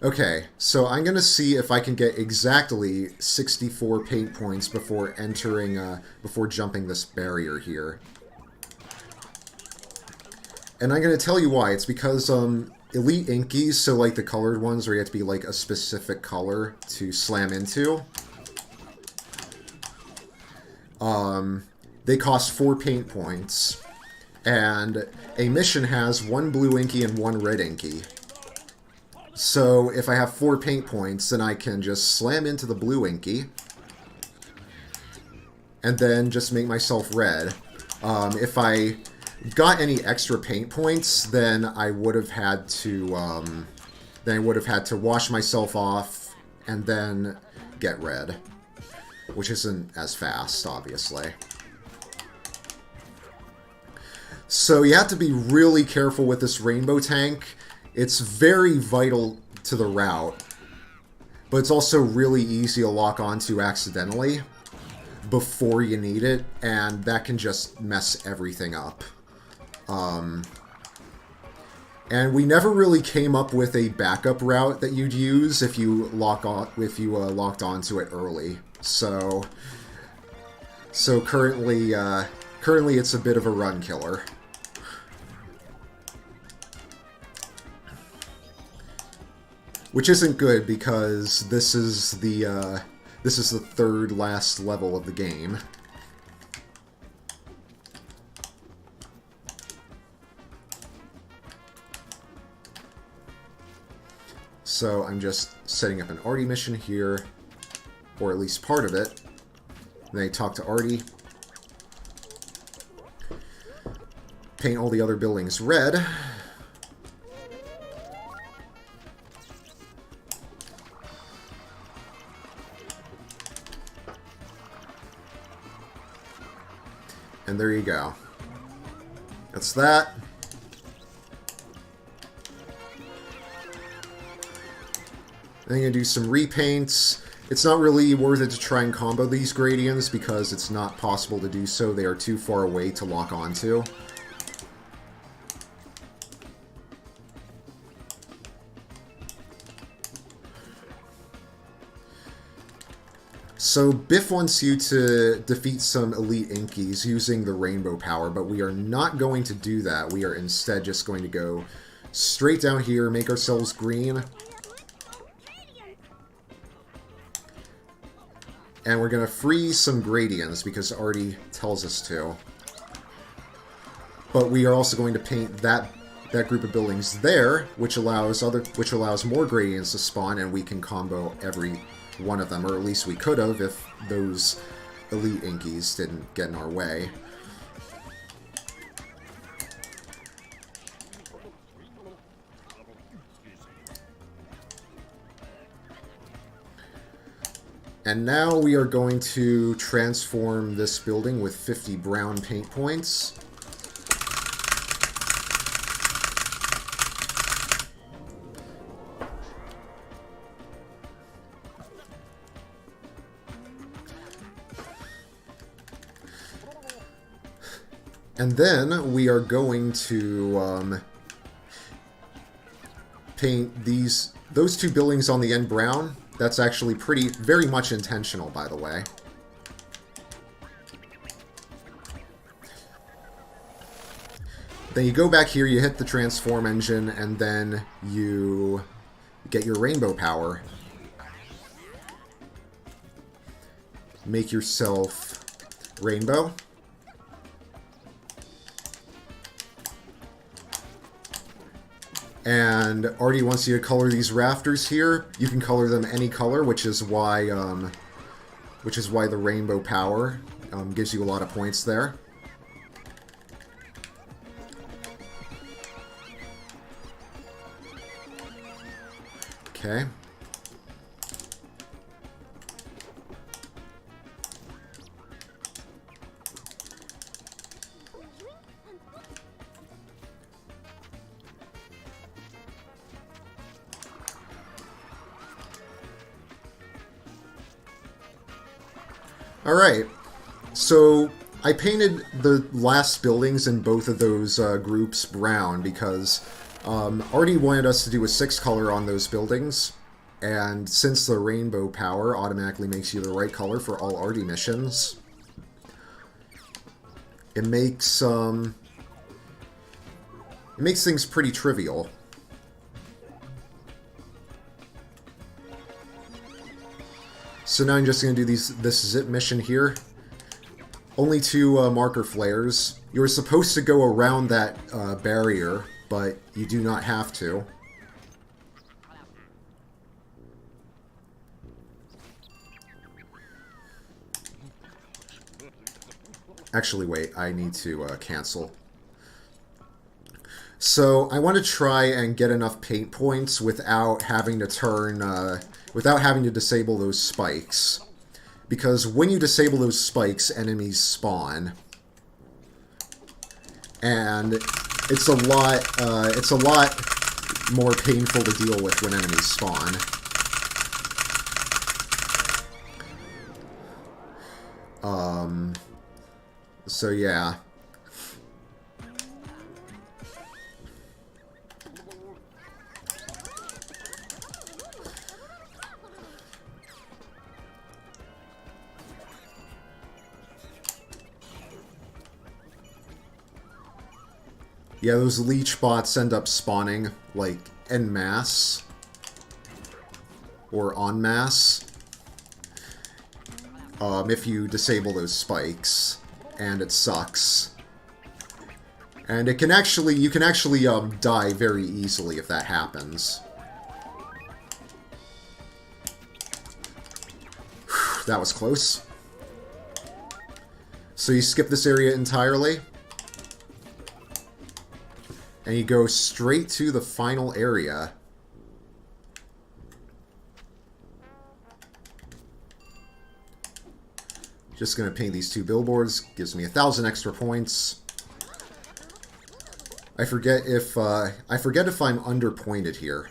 Okay, so I'm going to see if I can get exactly 64 paint points before entering, before jumping this barrier here. And I'm going to tell you why. It's because, Elite Inkies, so like the colored ones where you have to be like a specific color to slam into, they cost 4 paint points. And a mission has 1 blue inky and 1 red inky. So if I have 4 paint points, then I can just slam into the blue inky and then just make myself red. If I got any extra paint points, then I would have had to then I would have had to wash myself off and then get red, which isn't as fast, obviously. So you have to be really careful with this rainbow tank. It's very vital to the route, but it's also really easy to lock onto accidentally before you need it, and that can just mess everything up. And we never really came up with a backup route that you'd use if you locked onto it early. So currently it's a bit of a run killer. Which isn't good because this is the third last level of the game. So I'm just setting up an Artie mission here, or at least part of it. Then I talk to Artie. Paint all the other buildings red. And there you go. That's that. Then I'm going to do some repaints. It's not really worth it to try and combo these gradients because it's not possible to do so. They are too far away to lock onto. So Biff wants you to defeat some elite Inkies using the rainbow power, but we are not going to do that. We are instead just going to go straight down here, make ourselves green. And we're going to freeze some gradients because Artie tells us to. But we are also going to paint that group of buildings there, which allows more gradients to spawn, and we can combo every one of them, or at least we could have if those elite Inkies didn't get in our way. And now we are going to transform this building with 50 brown paint points. And then we are going to paint those two buildings on the end brown. That's actually very much intentional, by the way. Then you go back here, you hit the transform engine, and then you get your rainbow power. Make yourself rainbow. And Artie wants you to color these rafters here. You can color them any color, which is why the rainbow power gives you a lot of points there. Okay. Alright, so I painted the last buildings in both of those groups brown because Artie wanted us to do a 6-color on those buildings, and since the rainbow power automatically makes you the right color for all Artie missions, it makes things pretty trivial. So now I'm just going to do this zip mission here. Only 2 marker flares. You were supposed to go around that barrier, but you do not have to. Actually, wait, I need to cancel. So I want to try and get enough paint points without having to without having to disable those spikes. Because when you disable those spikes, enemies spawn. And it's a lot more painful to deal with when enemies spawn. So yeah. Yeah, those leech bots end up spawning, like, en masse. Or en masse. If you disable those spikes. And it sucks. And you can actually die very easily if that happens. Whew, that was close. So you skip this area entirely. And you go straight to the final area. Just going to paint these 2 billboards. Gives me 1,000 extra points. I forget if I'm underpointed here.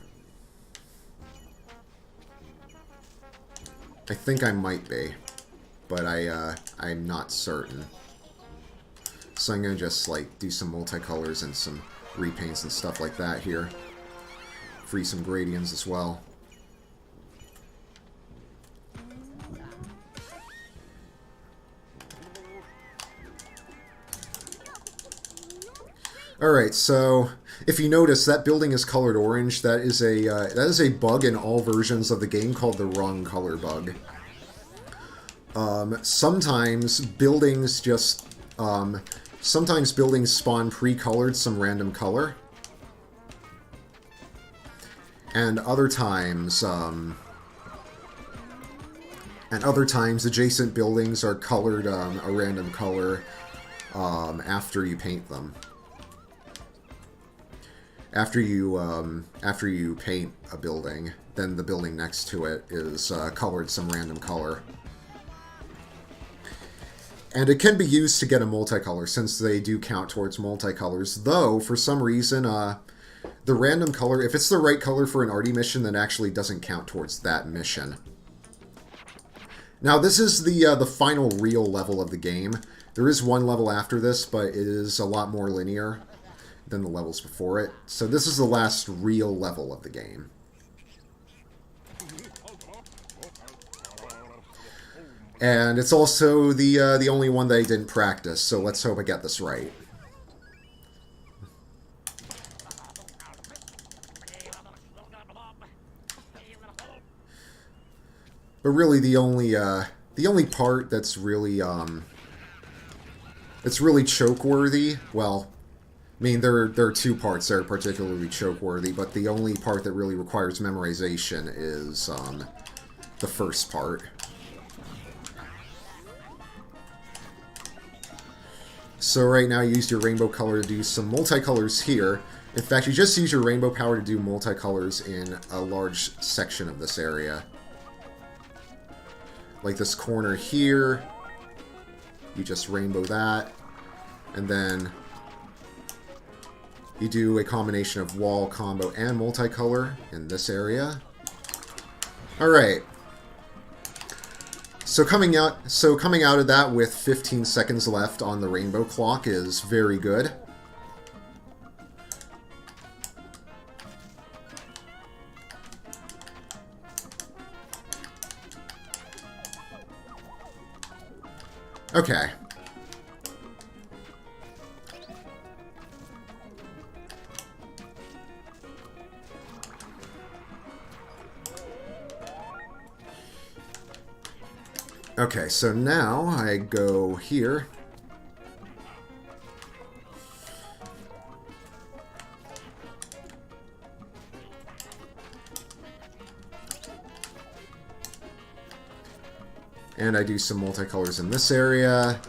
I think I might be, but I'm not certain. So I'm going to just like do some multicolors and some repaints and stuff like that here. Free some gradients as well. Alright, so if you notice, that building is colored orange. That is a bug in all versions of the game called the wrong color bug. Sometimes buildings spawn pre-colored some random color. And other times adjacent buildings are colored a random color after you paint them. After you paint a building, then the building next to it is colored some random color. And it can be used to get a multicolor, since they do count towards multicolors. Though, for some reason, the random color, if it's the right color for an arty mission, then actually doesn't count towards that mission. Now, this is the final real level of the game. There is one level after this, but it is a lot more linear than the levels before it. So this is the last real level of the game. And it's also the only one that I didn't practice, so let's hope I get this right. But really the only part that's really it's really choke-worthy, well, I mean, there are 2 parts that are particularly choke-worthy, but the only part that really requires memorization is the first part. So right now you use your rainbow color to do some multicolors here. In fact, you just use your rainbow power to do multicolors in a large section of this area. Like this corner here, you just rainbow that, and then you do a combination of wall, combo, and multicolor in this area. Alright. So coming out of that with 15 seconds left on the rainbow clock is very good. Okay. Okay, so now I go here. And I do some multicolors in this area.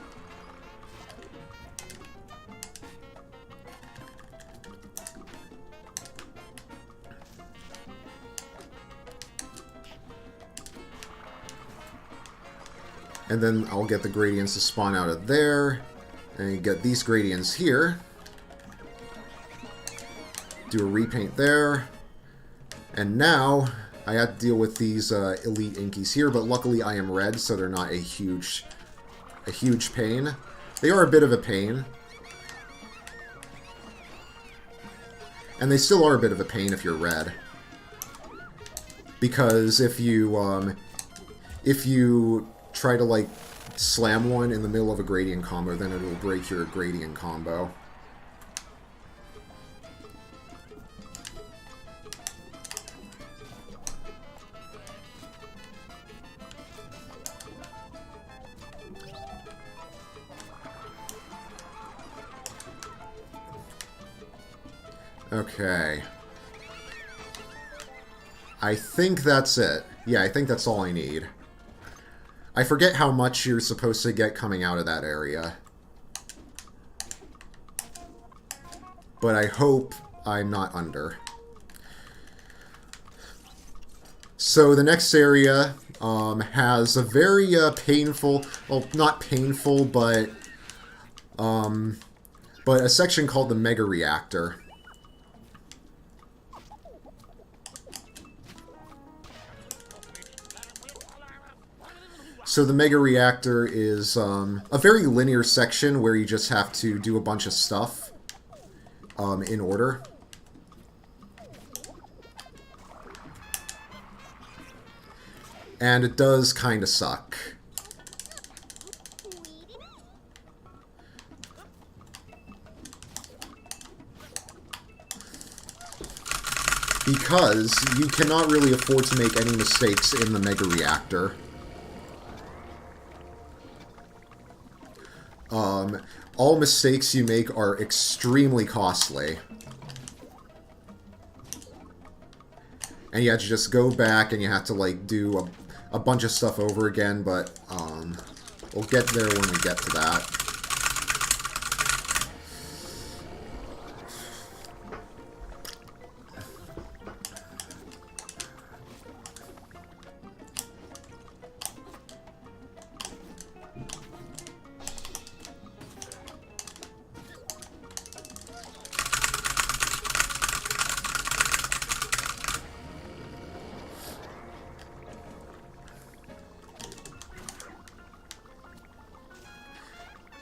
And then I'll get the gradients to spawn out of there. And get these gradients here. Do a repaint there. And now I have to deal with these elite inkies here, but luckily I am red, so they're not a huge pain. They are a bit of a pain. And they still are a bit of a pain if you're red. Because if you try to, like, slam one in the middle of a gradient combo, then it'll break your gradient combo. Okay. I think that's it. Yeah, I think that's all I need. I forget how much you're supposed to get coming out of that area. But I hope I'm not under. So the next area has a very painful, well, not painful, but a section called the Mega Reactor. So the Mega Reactor is a very linear section where you just have to do a bunch of stuff in order. And it does kind of suck. Because you cannot really afford to make any mistakes in the Mega Reactor. All mistakes you make are extremely costly. And you have to just go back and you have to, like, do a bunch of stuff over again, but we'll get there when we get to that.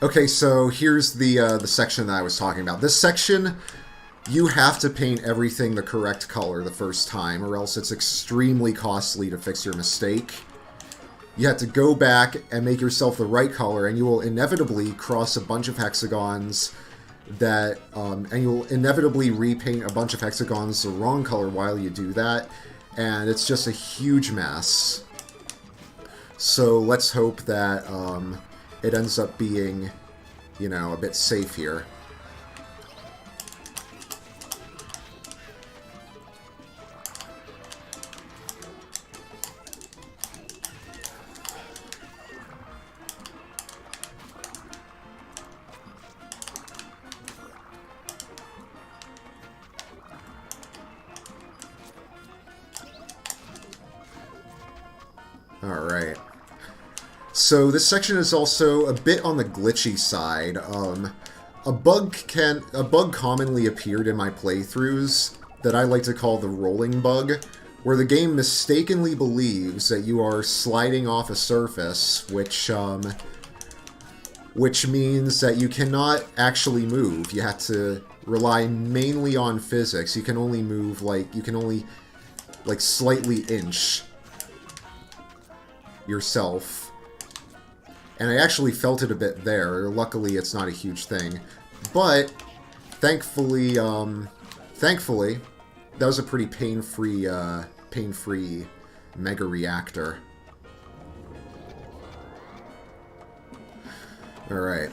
Okay, so here's the section that I was talking about. This section, you have to paint everything the correct color the first time, or else it's extremely costly to fix your mistake. You have to go back and make yourself the right color, and you will inevitably cross a bunch of hexagons that, and you'll inevitably repaint a bunch of hexagons the wrong color while you do that, and it's just a huge mess. So let's hope that it ends up being, you know, a bit safe here. Alright. So this section is also a bit on the glitchy side. A bug commonly appeared in my playthroughs that I like to call the rolling bug, where the game mistakenly believes that you are sliding off a surface, which means that you cannot actually move. You have to rely mainly on physics. You can only move, like, you can only, like, slightly inch yourself. And I actually felt it a bit there. Luckily, it's not a huge thing. But, thankfully, that was a pretty pain-free Mega Reactor. Alright.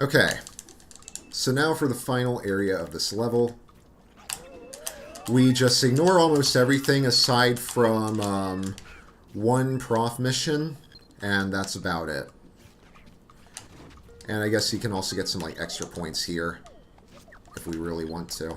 Okay, so now for the final area of this level. We just ignore almost everything aside from one prof mission, and that's about it. And I guess you can also get some, like, extra points here, if we really want to.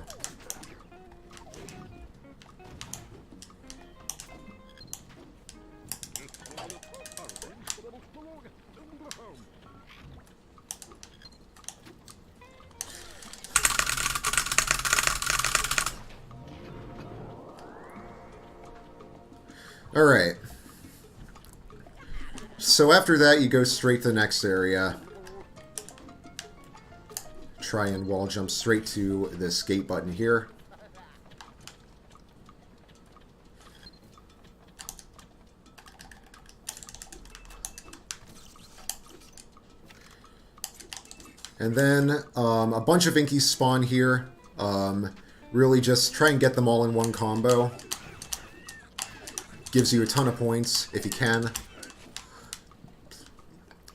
Alright. So after that, you go straight to the next area. Try and wall jump straight to this gate button here. And then a bunch of Inkies spawn here. Really just try and get them all in one combo. Gives you a ton of points, if you can.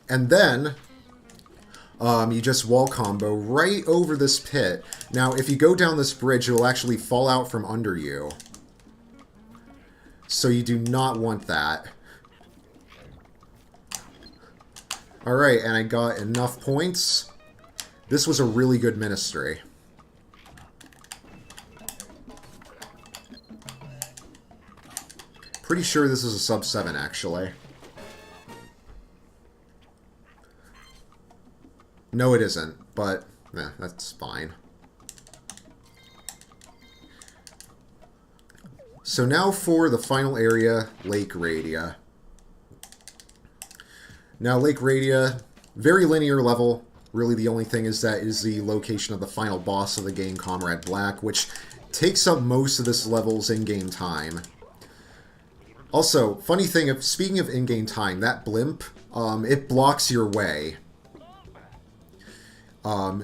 And then, you just wall combo right over this pit. Now, if you go down this bridge, it will actually fall out from under you. So you do not want that. Alright, and I got enough points. This was a really good ministry. Pretty sure this is a sub 7, actually. No, it isn't, but that's fine. So now for the final area, Lake Radia. Now, Lake Radia, very linear level. Really, the only thing is that is the location of the final boss of the game, Comrade Black, which takes up most of this level's in-game time. Also, funny thing, speaking of in-game time, that blimp, it blocks your way.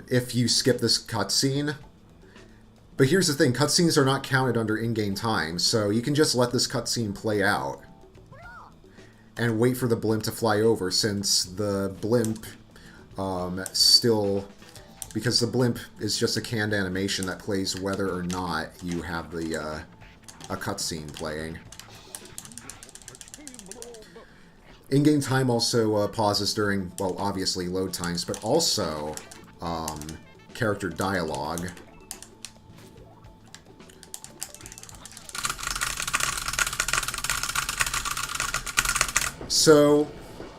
If you skip this cutscene. But here's the thing, cutscenes are not counted under in-game time, so you can just let this cutscene play out. And wait for the blimp to fly over, since the blimp because the blimp is just a canned animation that plays whether or not you have the a cutscene playing. In-game time also pauses during, well, obviously load times, but also character dialogue. So,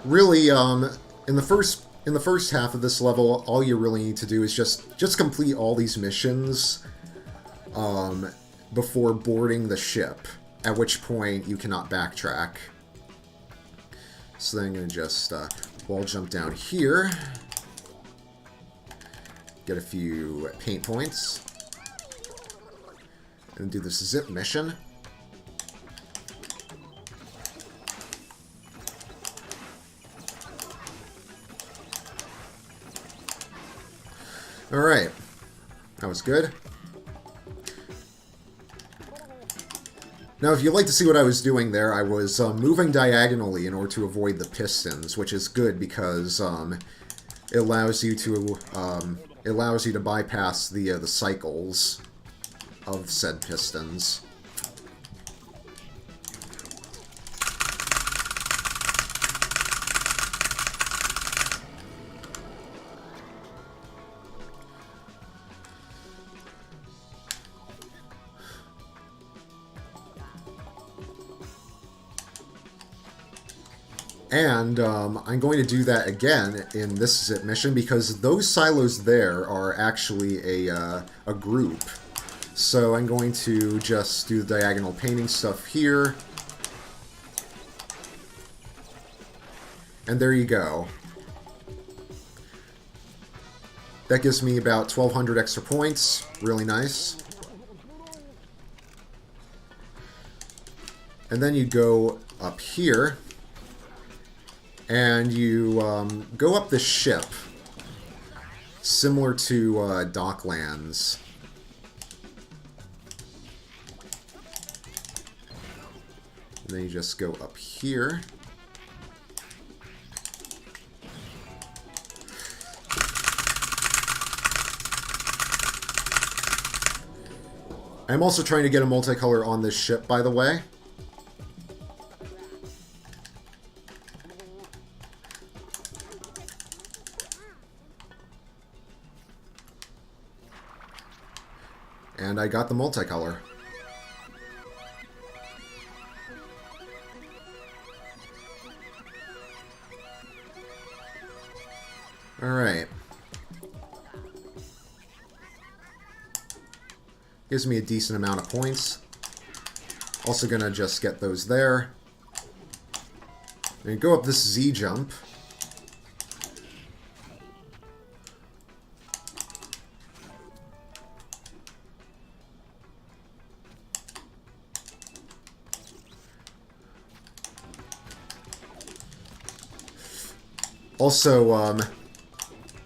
really, in the first half of this level, all you really need to do is just complete all these missions before boarding the ship, at which point you cannot backtrack. So then I'm going to just wall jump down here, get a few paint points, and do this zip mission. Alright, that was good. Now, if you'd like to see what I was doing there, I was moving diagonally in order to avoid the pistons, which is good because it allows you to bypass the cycles of said pistons. And I'm going to do that again in this zip mission because those silos there are actually a group. So I'm going to just do the diagonal painting stuff here. And there you go. That gives me about 1,200 extra points. Really nice. And then you go up here. And you go up the ship, similar to Docklands. And then you just go up here. I'm also trying to get a multicolor on this ship, by the way. And I got the multicolor. Alright. Gives me a decent amount of points. Also gonna just get those there. And go up this Z jump. Also,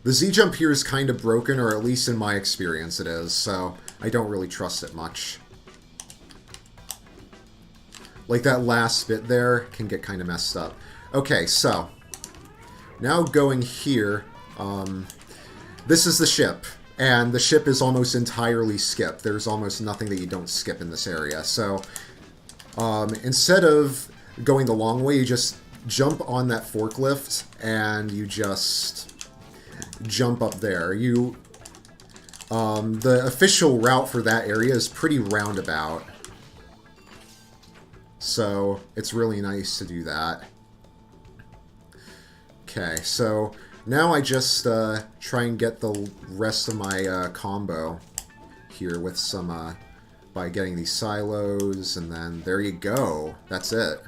the Z-jump here is kind of broken, or at least in my experience it is, so I don't really trust it much. Like, that last bit there can get kind of messed up. Okay, so, now going here, this is the ship, and the ship is almost entirely skipped. There's almost nothing that you don't skip in this area, so instead of going the long way, you just jump on that forklift, and you just jump up there. The official route for that area is pretty roundabout. So, it's really nice to do that. Okay, so now I just try and get the rest of my combo here with some, by getting these silos, and then there you go. That's it.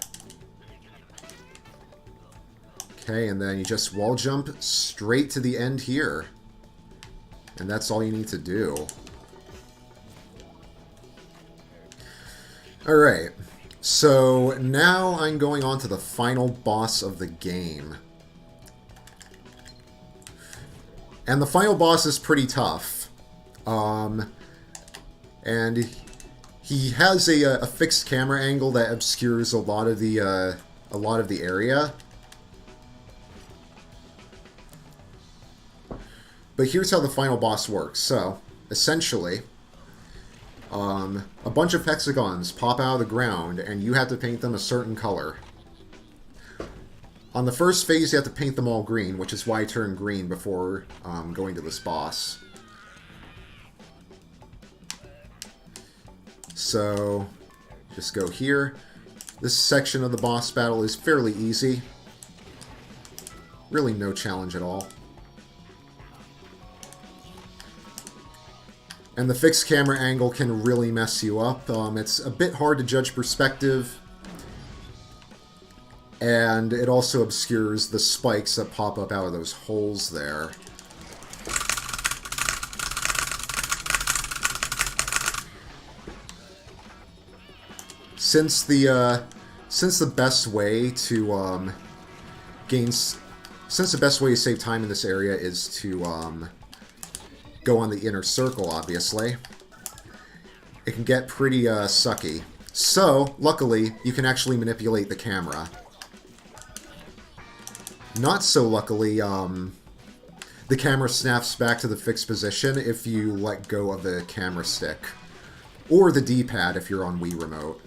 Okay, and then you just wall jump straight to the end here. And that's all you need to do. Alright, so now I'm going on to the final boss of the game. And the final boss is pretty tough. And he has a fixed camera angle that obscures a lot of the area. But here's how the final boss works. So, essentially, a bunch of hexagons pop out of the ground, and you have to paint them a certain color. On the first phase, you have to paint them all green, which is why I turned green before going to this boss. So, just go here. This section of the boss battle is fairly easy. Really no challenge at all. And the fixed camera angle can really mess you up. It's a bit hard to judge perspective. And it also obscures the spikes that pop up out of those holes there. Since the best way to since the best way to save time in this area is to go on the inner circle, obviously, it can get pretty sucky. So, luckily, you can actually manipulate the camera. Not so luckily, the camera snaps back to the fixed position if you let go of the camera stick. Or the D-pad if you're on Wii Remote.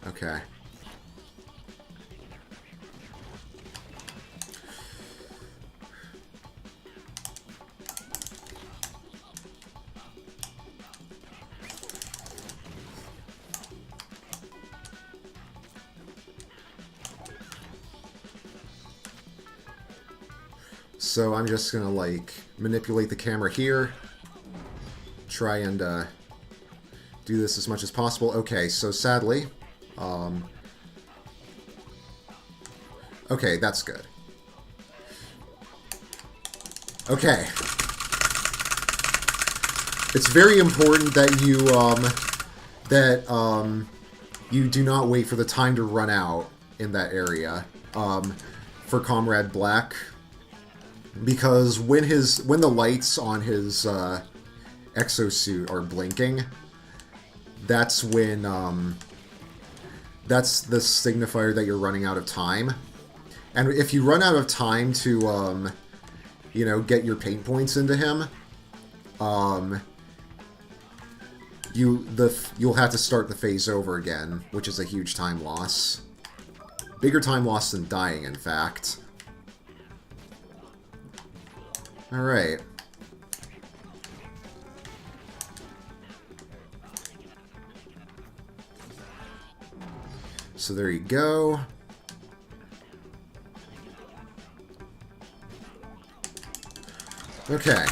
Okay. So I'm just gonna, like, manipulate the camera here. Try and do this as much as possible. Okay, so sadly... okay, that's good. Okay. It's very important that you do not wait for the time to run out in that area for Comrade Black, because when the lights on his exosuit are blinking, that's when that's the signifier that you're running out of time. And if you run out of time to you know, get your paint points into him, you'll have to start the phase over again, which is a huge time loss. Bigger time loss than dying, in fact. Alright. So there you go. Okay.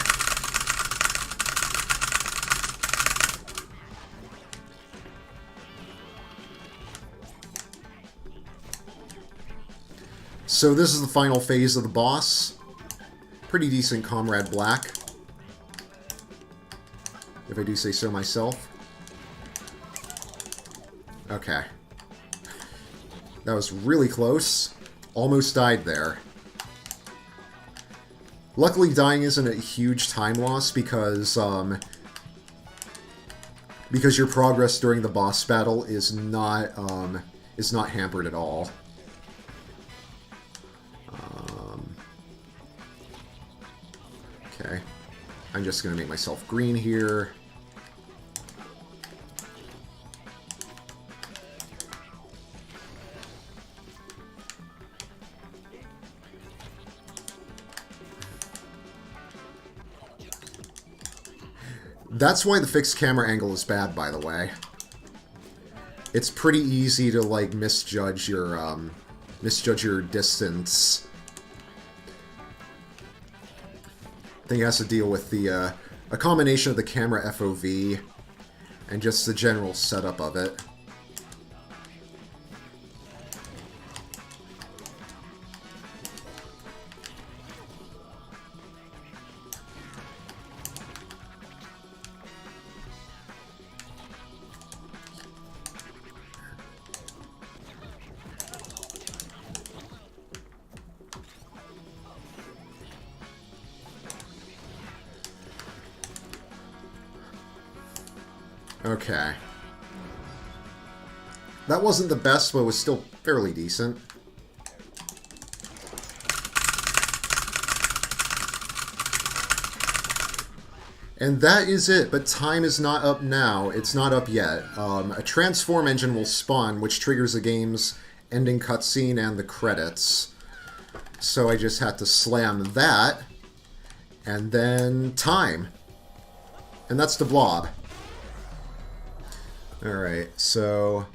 So this is the final phase of the boss. Pretty decent Comrade Black, if I do say so myself. Okay. That was really close. Almost died there. Luckily, dying isn't a huge time loss because your progress during the boss battle is not hampered at all. Okay, I'm just gonna make myself green here. That's why the fixed camera angle is bad, by the way. It's pretty easy to, like, misjudge your distance. I think it has to deal with the, a combination of the camera FOV and just the general setup of it. Okay. That wasn't the best, but it was still fairly decent. And that is it, but time is not up now. It's not up yet. A transform engine will spawn, which triggers the game's ending cutscene and the credits. So I just had to slam that, and then time. And that's the Blob. Alright, so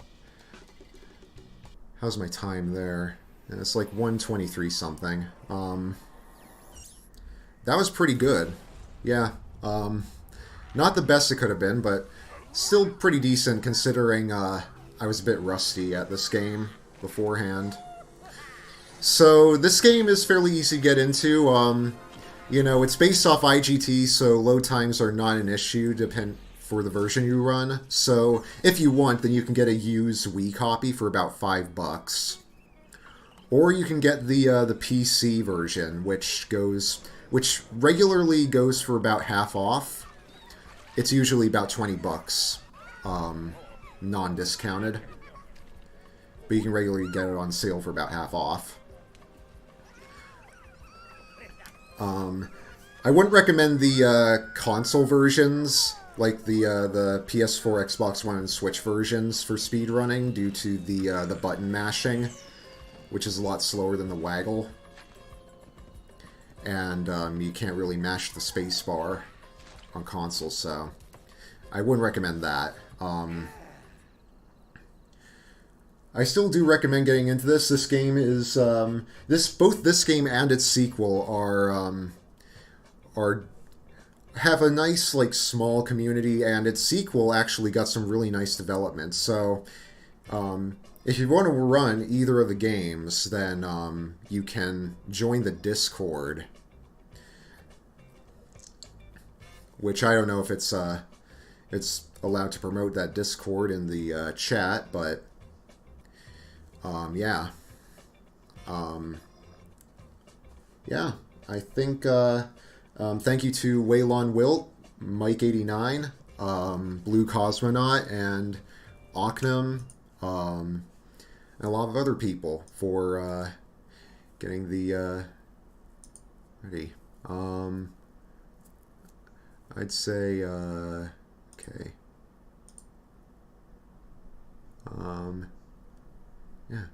how's my time there? It's like 1:23 something. That was pretty good. Yeah. Not the best it could have been, but still pretty decent considering I was a bit rusty at this game beforehand. So this game is fairly easy to get into. You know, it's based off IGT, so load times are not an issue for the version you run. So if you want, then you can get a used Wii copy for about $5. Or you can get the PC version, which regularly goes for about half off. It's usually about $20, non-discounted. But you can regularly get it on sale for about half off. I wouldn't recommend the console versions, like the PS4, Xbox One, and Switch versions for speedrunning due to the button mashing, which is a lot slower than the waggle. And you can't really mash the spacebar on console, so I wouldn't recommend that. I still do recommend getting into this. This game is both this game and its sequel have a nice, like, small community, and its sequel actually got some really nice development. So if you want to run either of the games, then you can join the Discord, which I don't know if it's allowed to promote that Discord in the chat, but yeah. Yeah, I think thank you to Waylon Wilt, Mike89, Blue Cosmonaut, and Ocnum, and a lot of other people for getting the ready. I'd say okay. Yeah.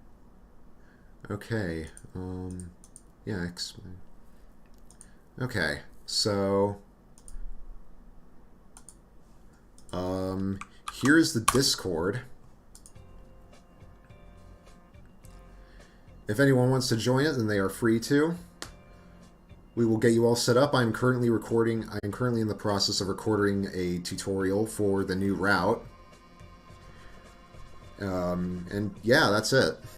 Okay. Yeah. Okay. So, here's the Discord. If anyone wants to join it, then they are free to. We will get you all set up. I'm currently in the process of recording a tutorial for the new route. And yeah, that's it.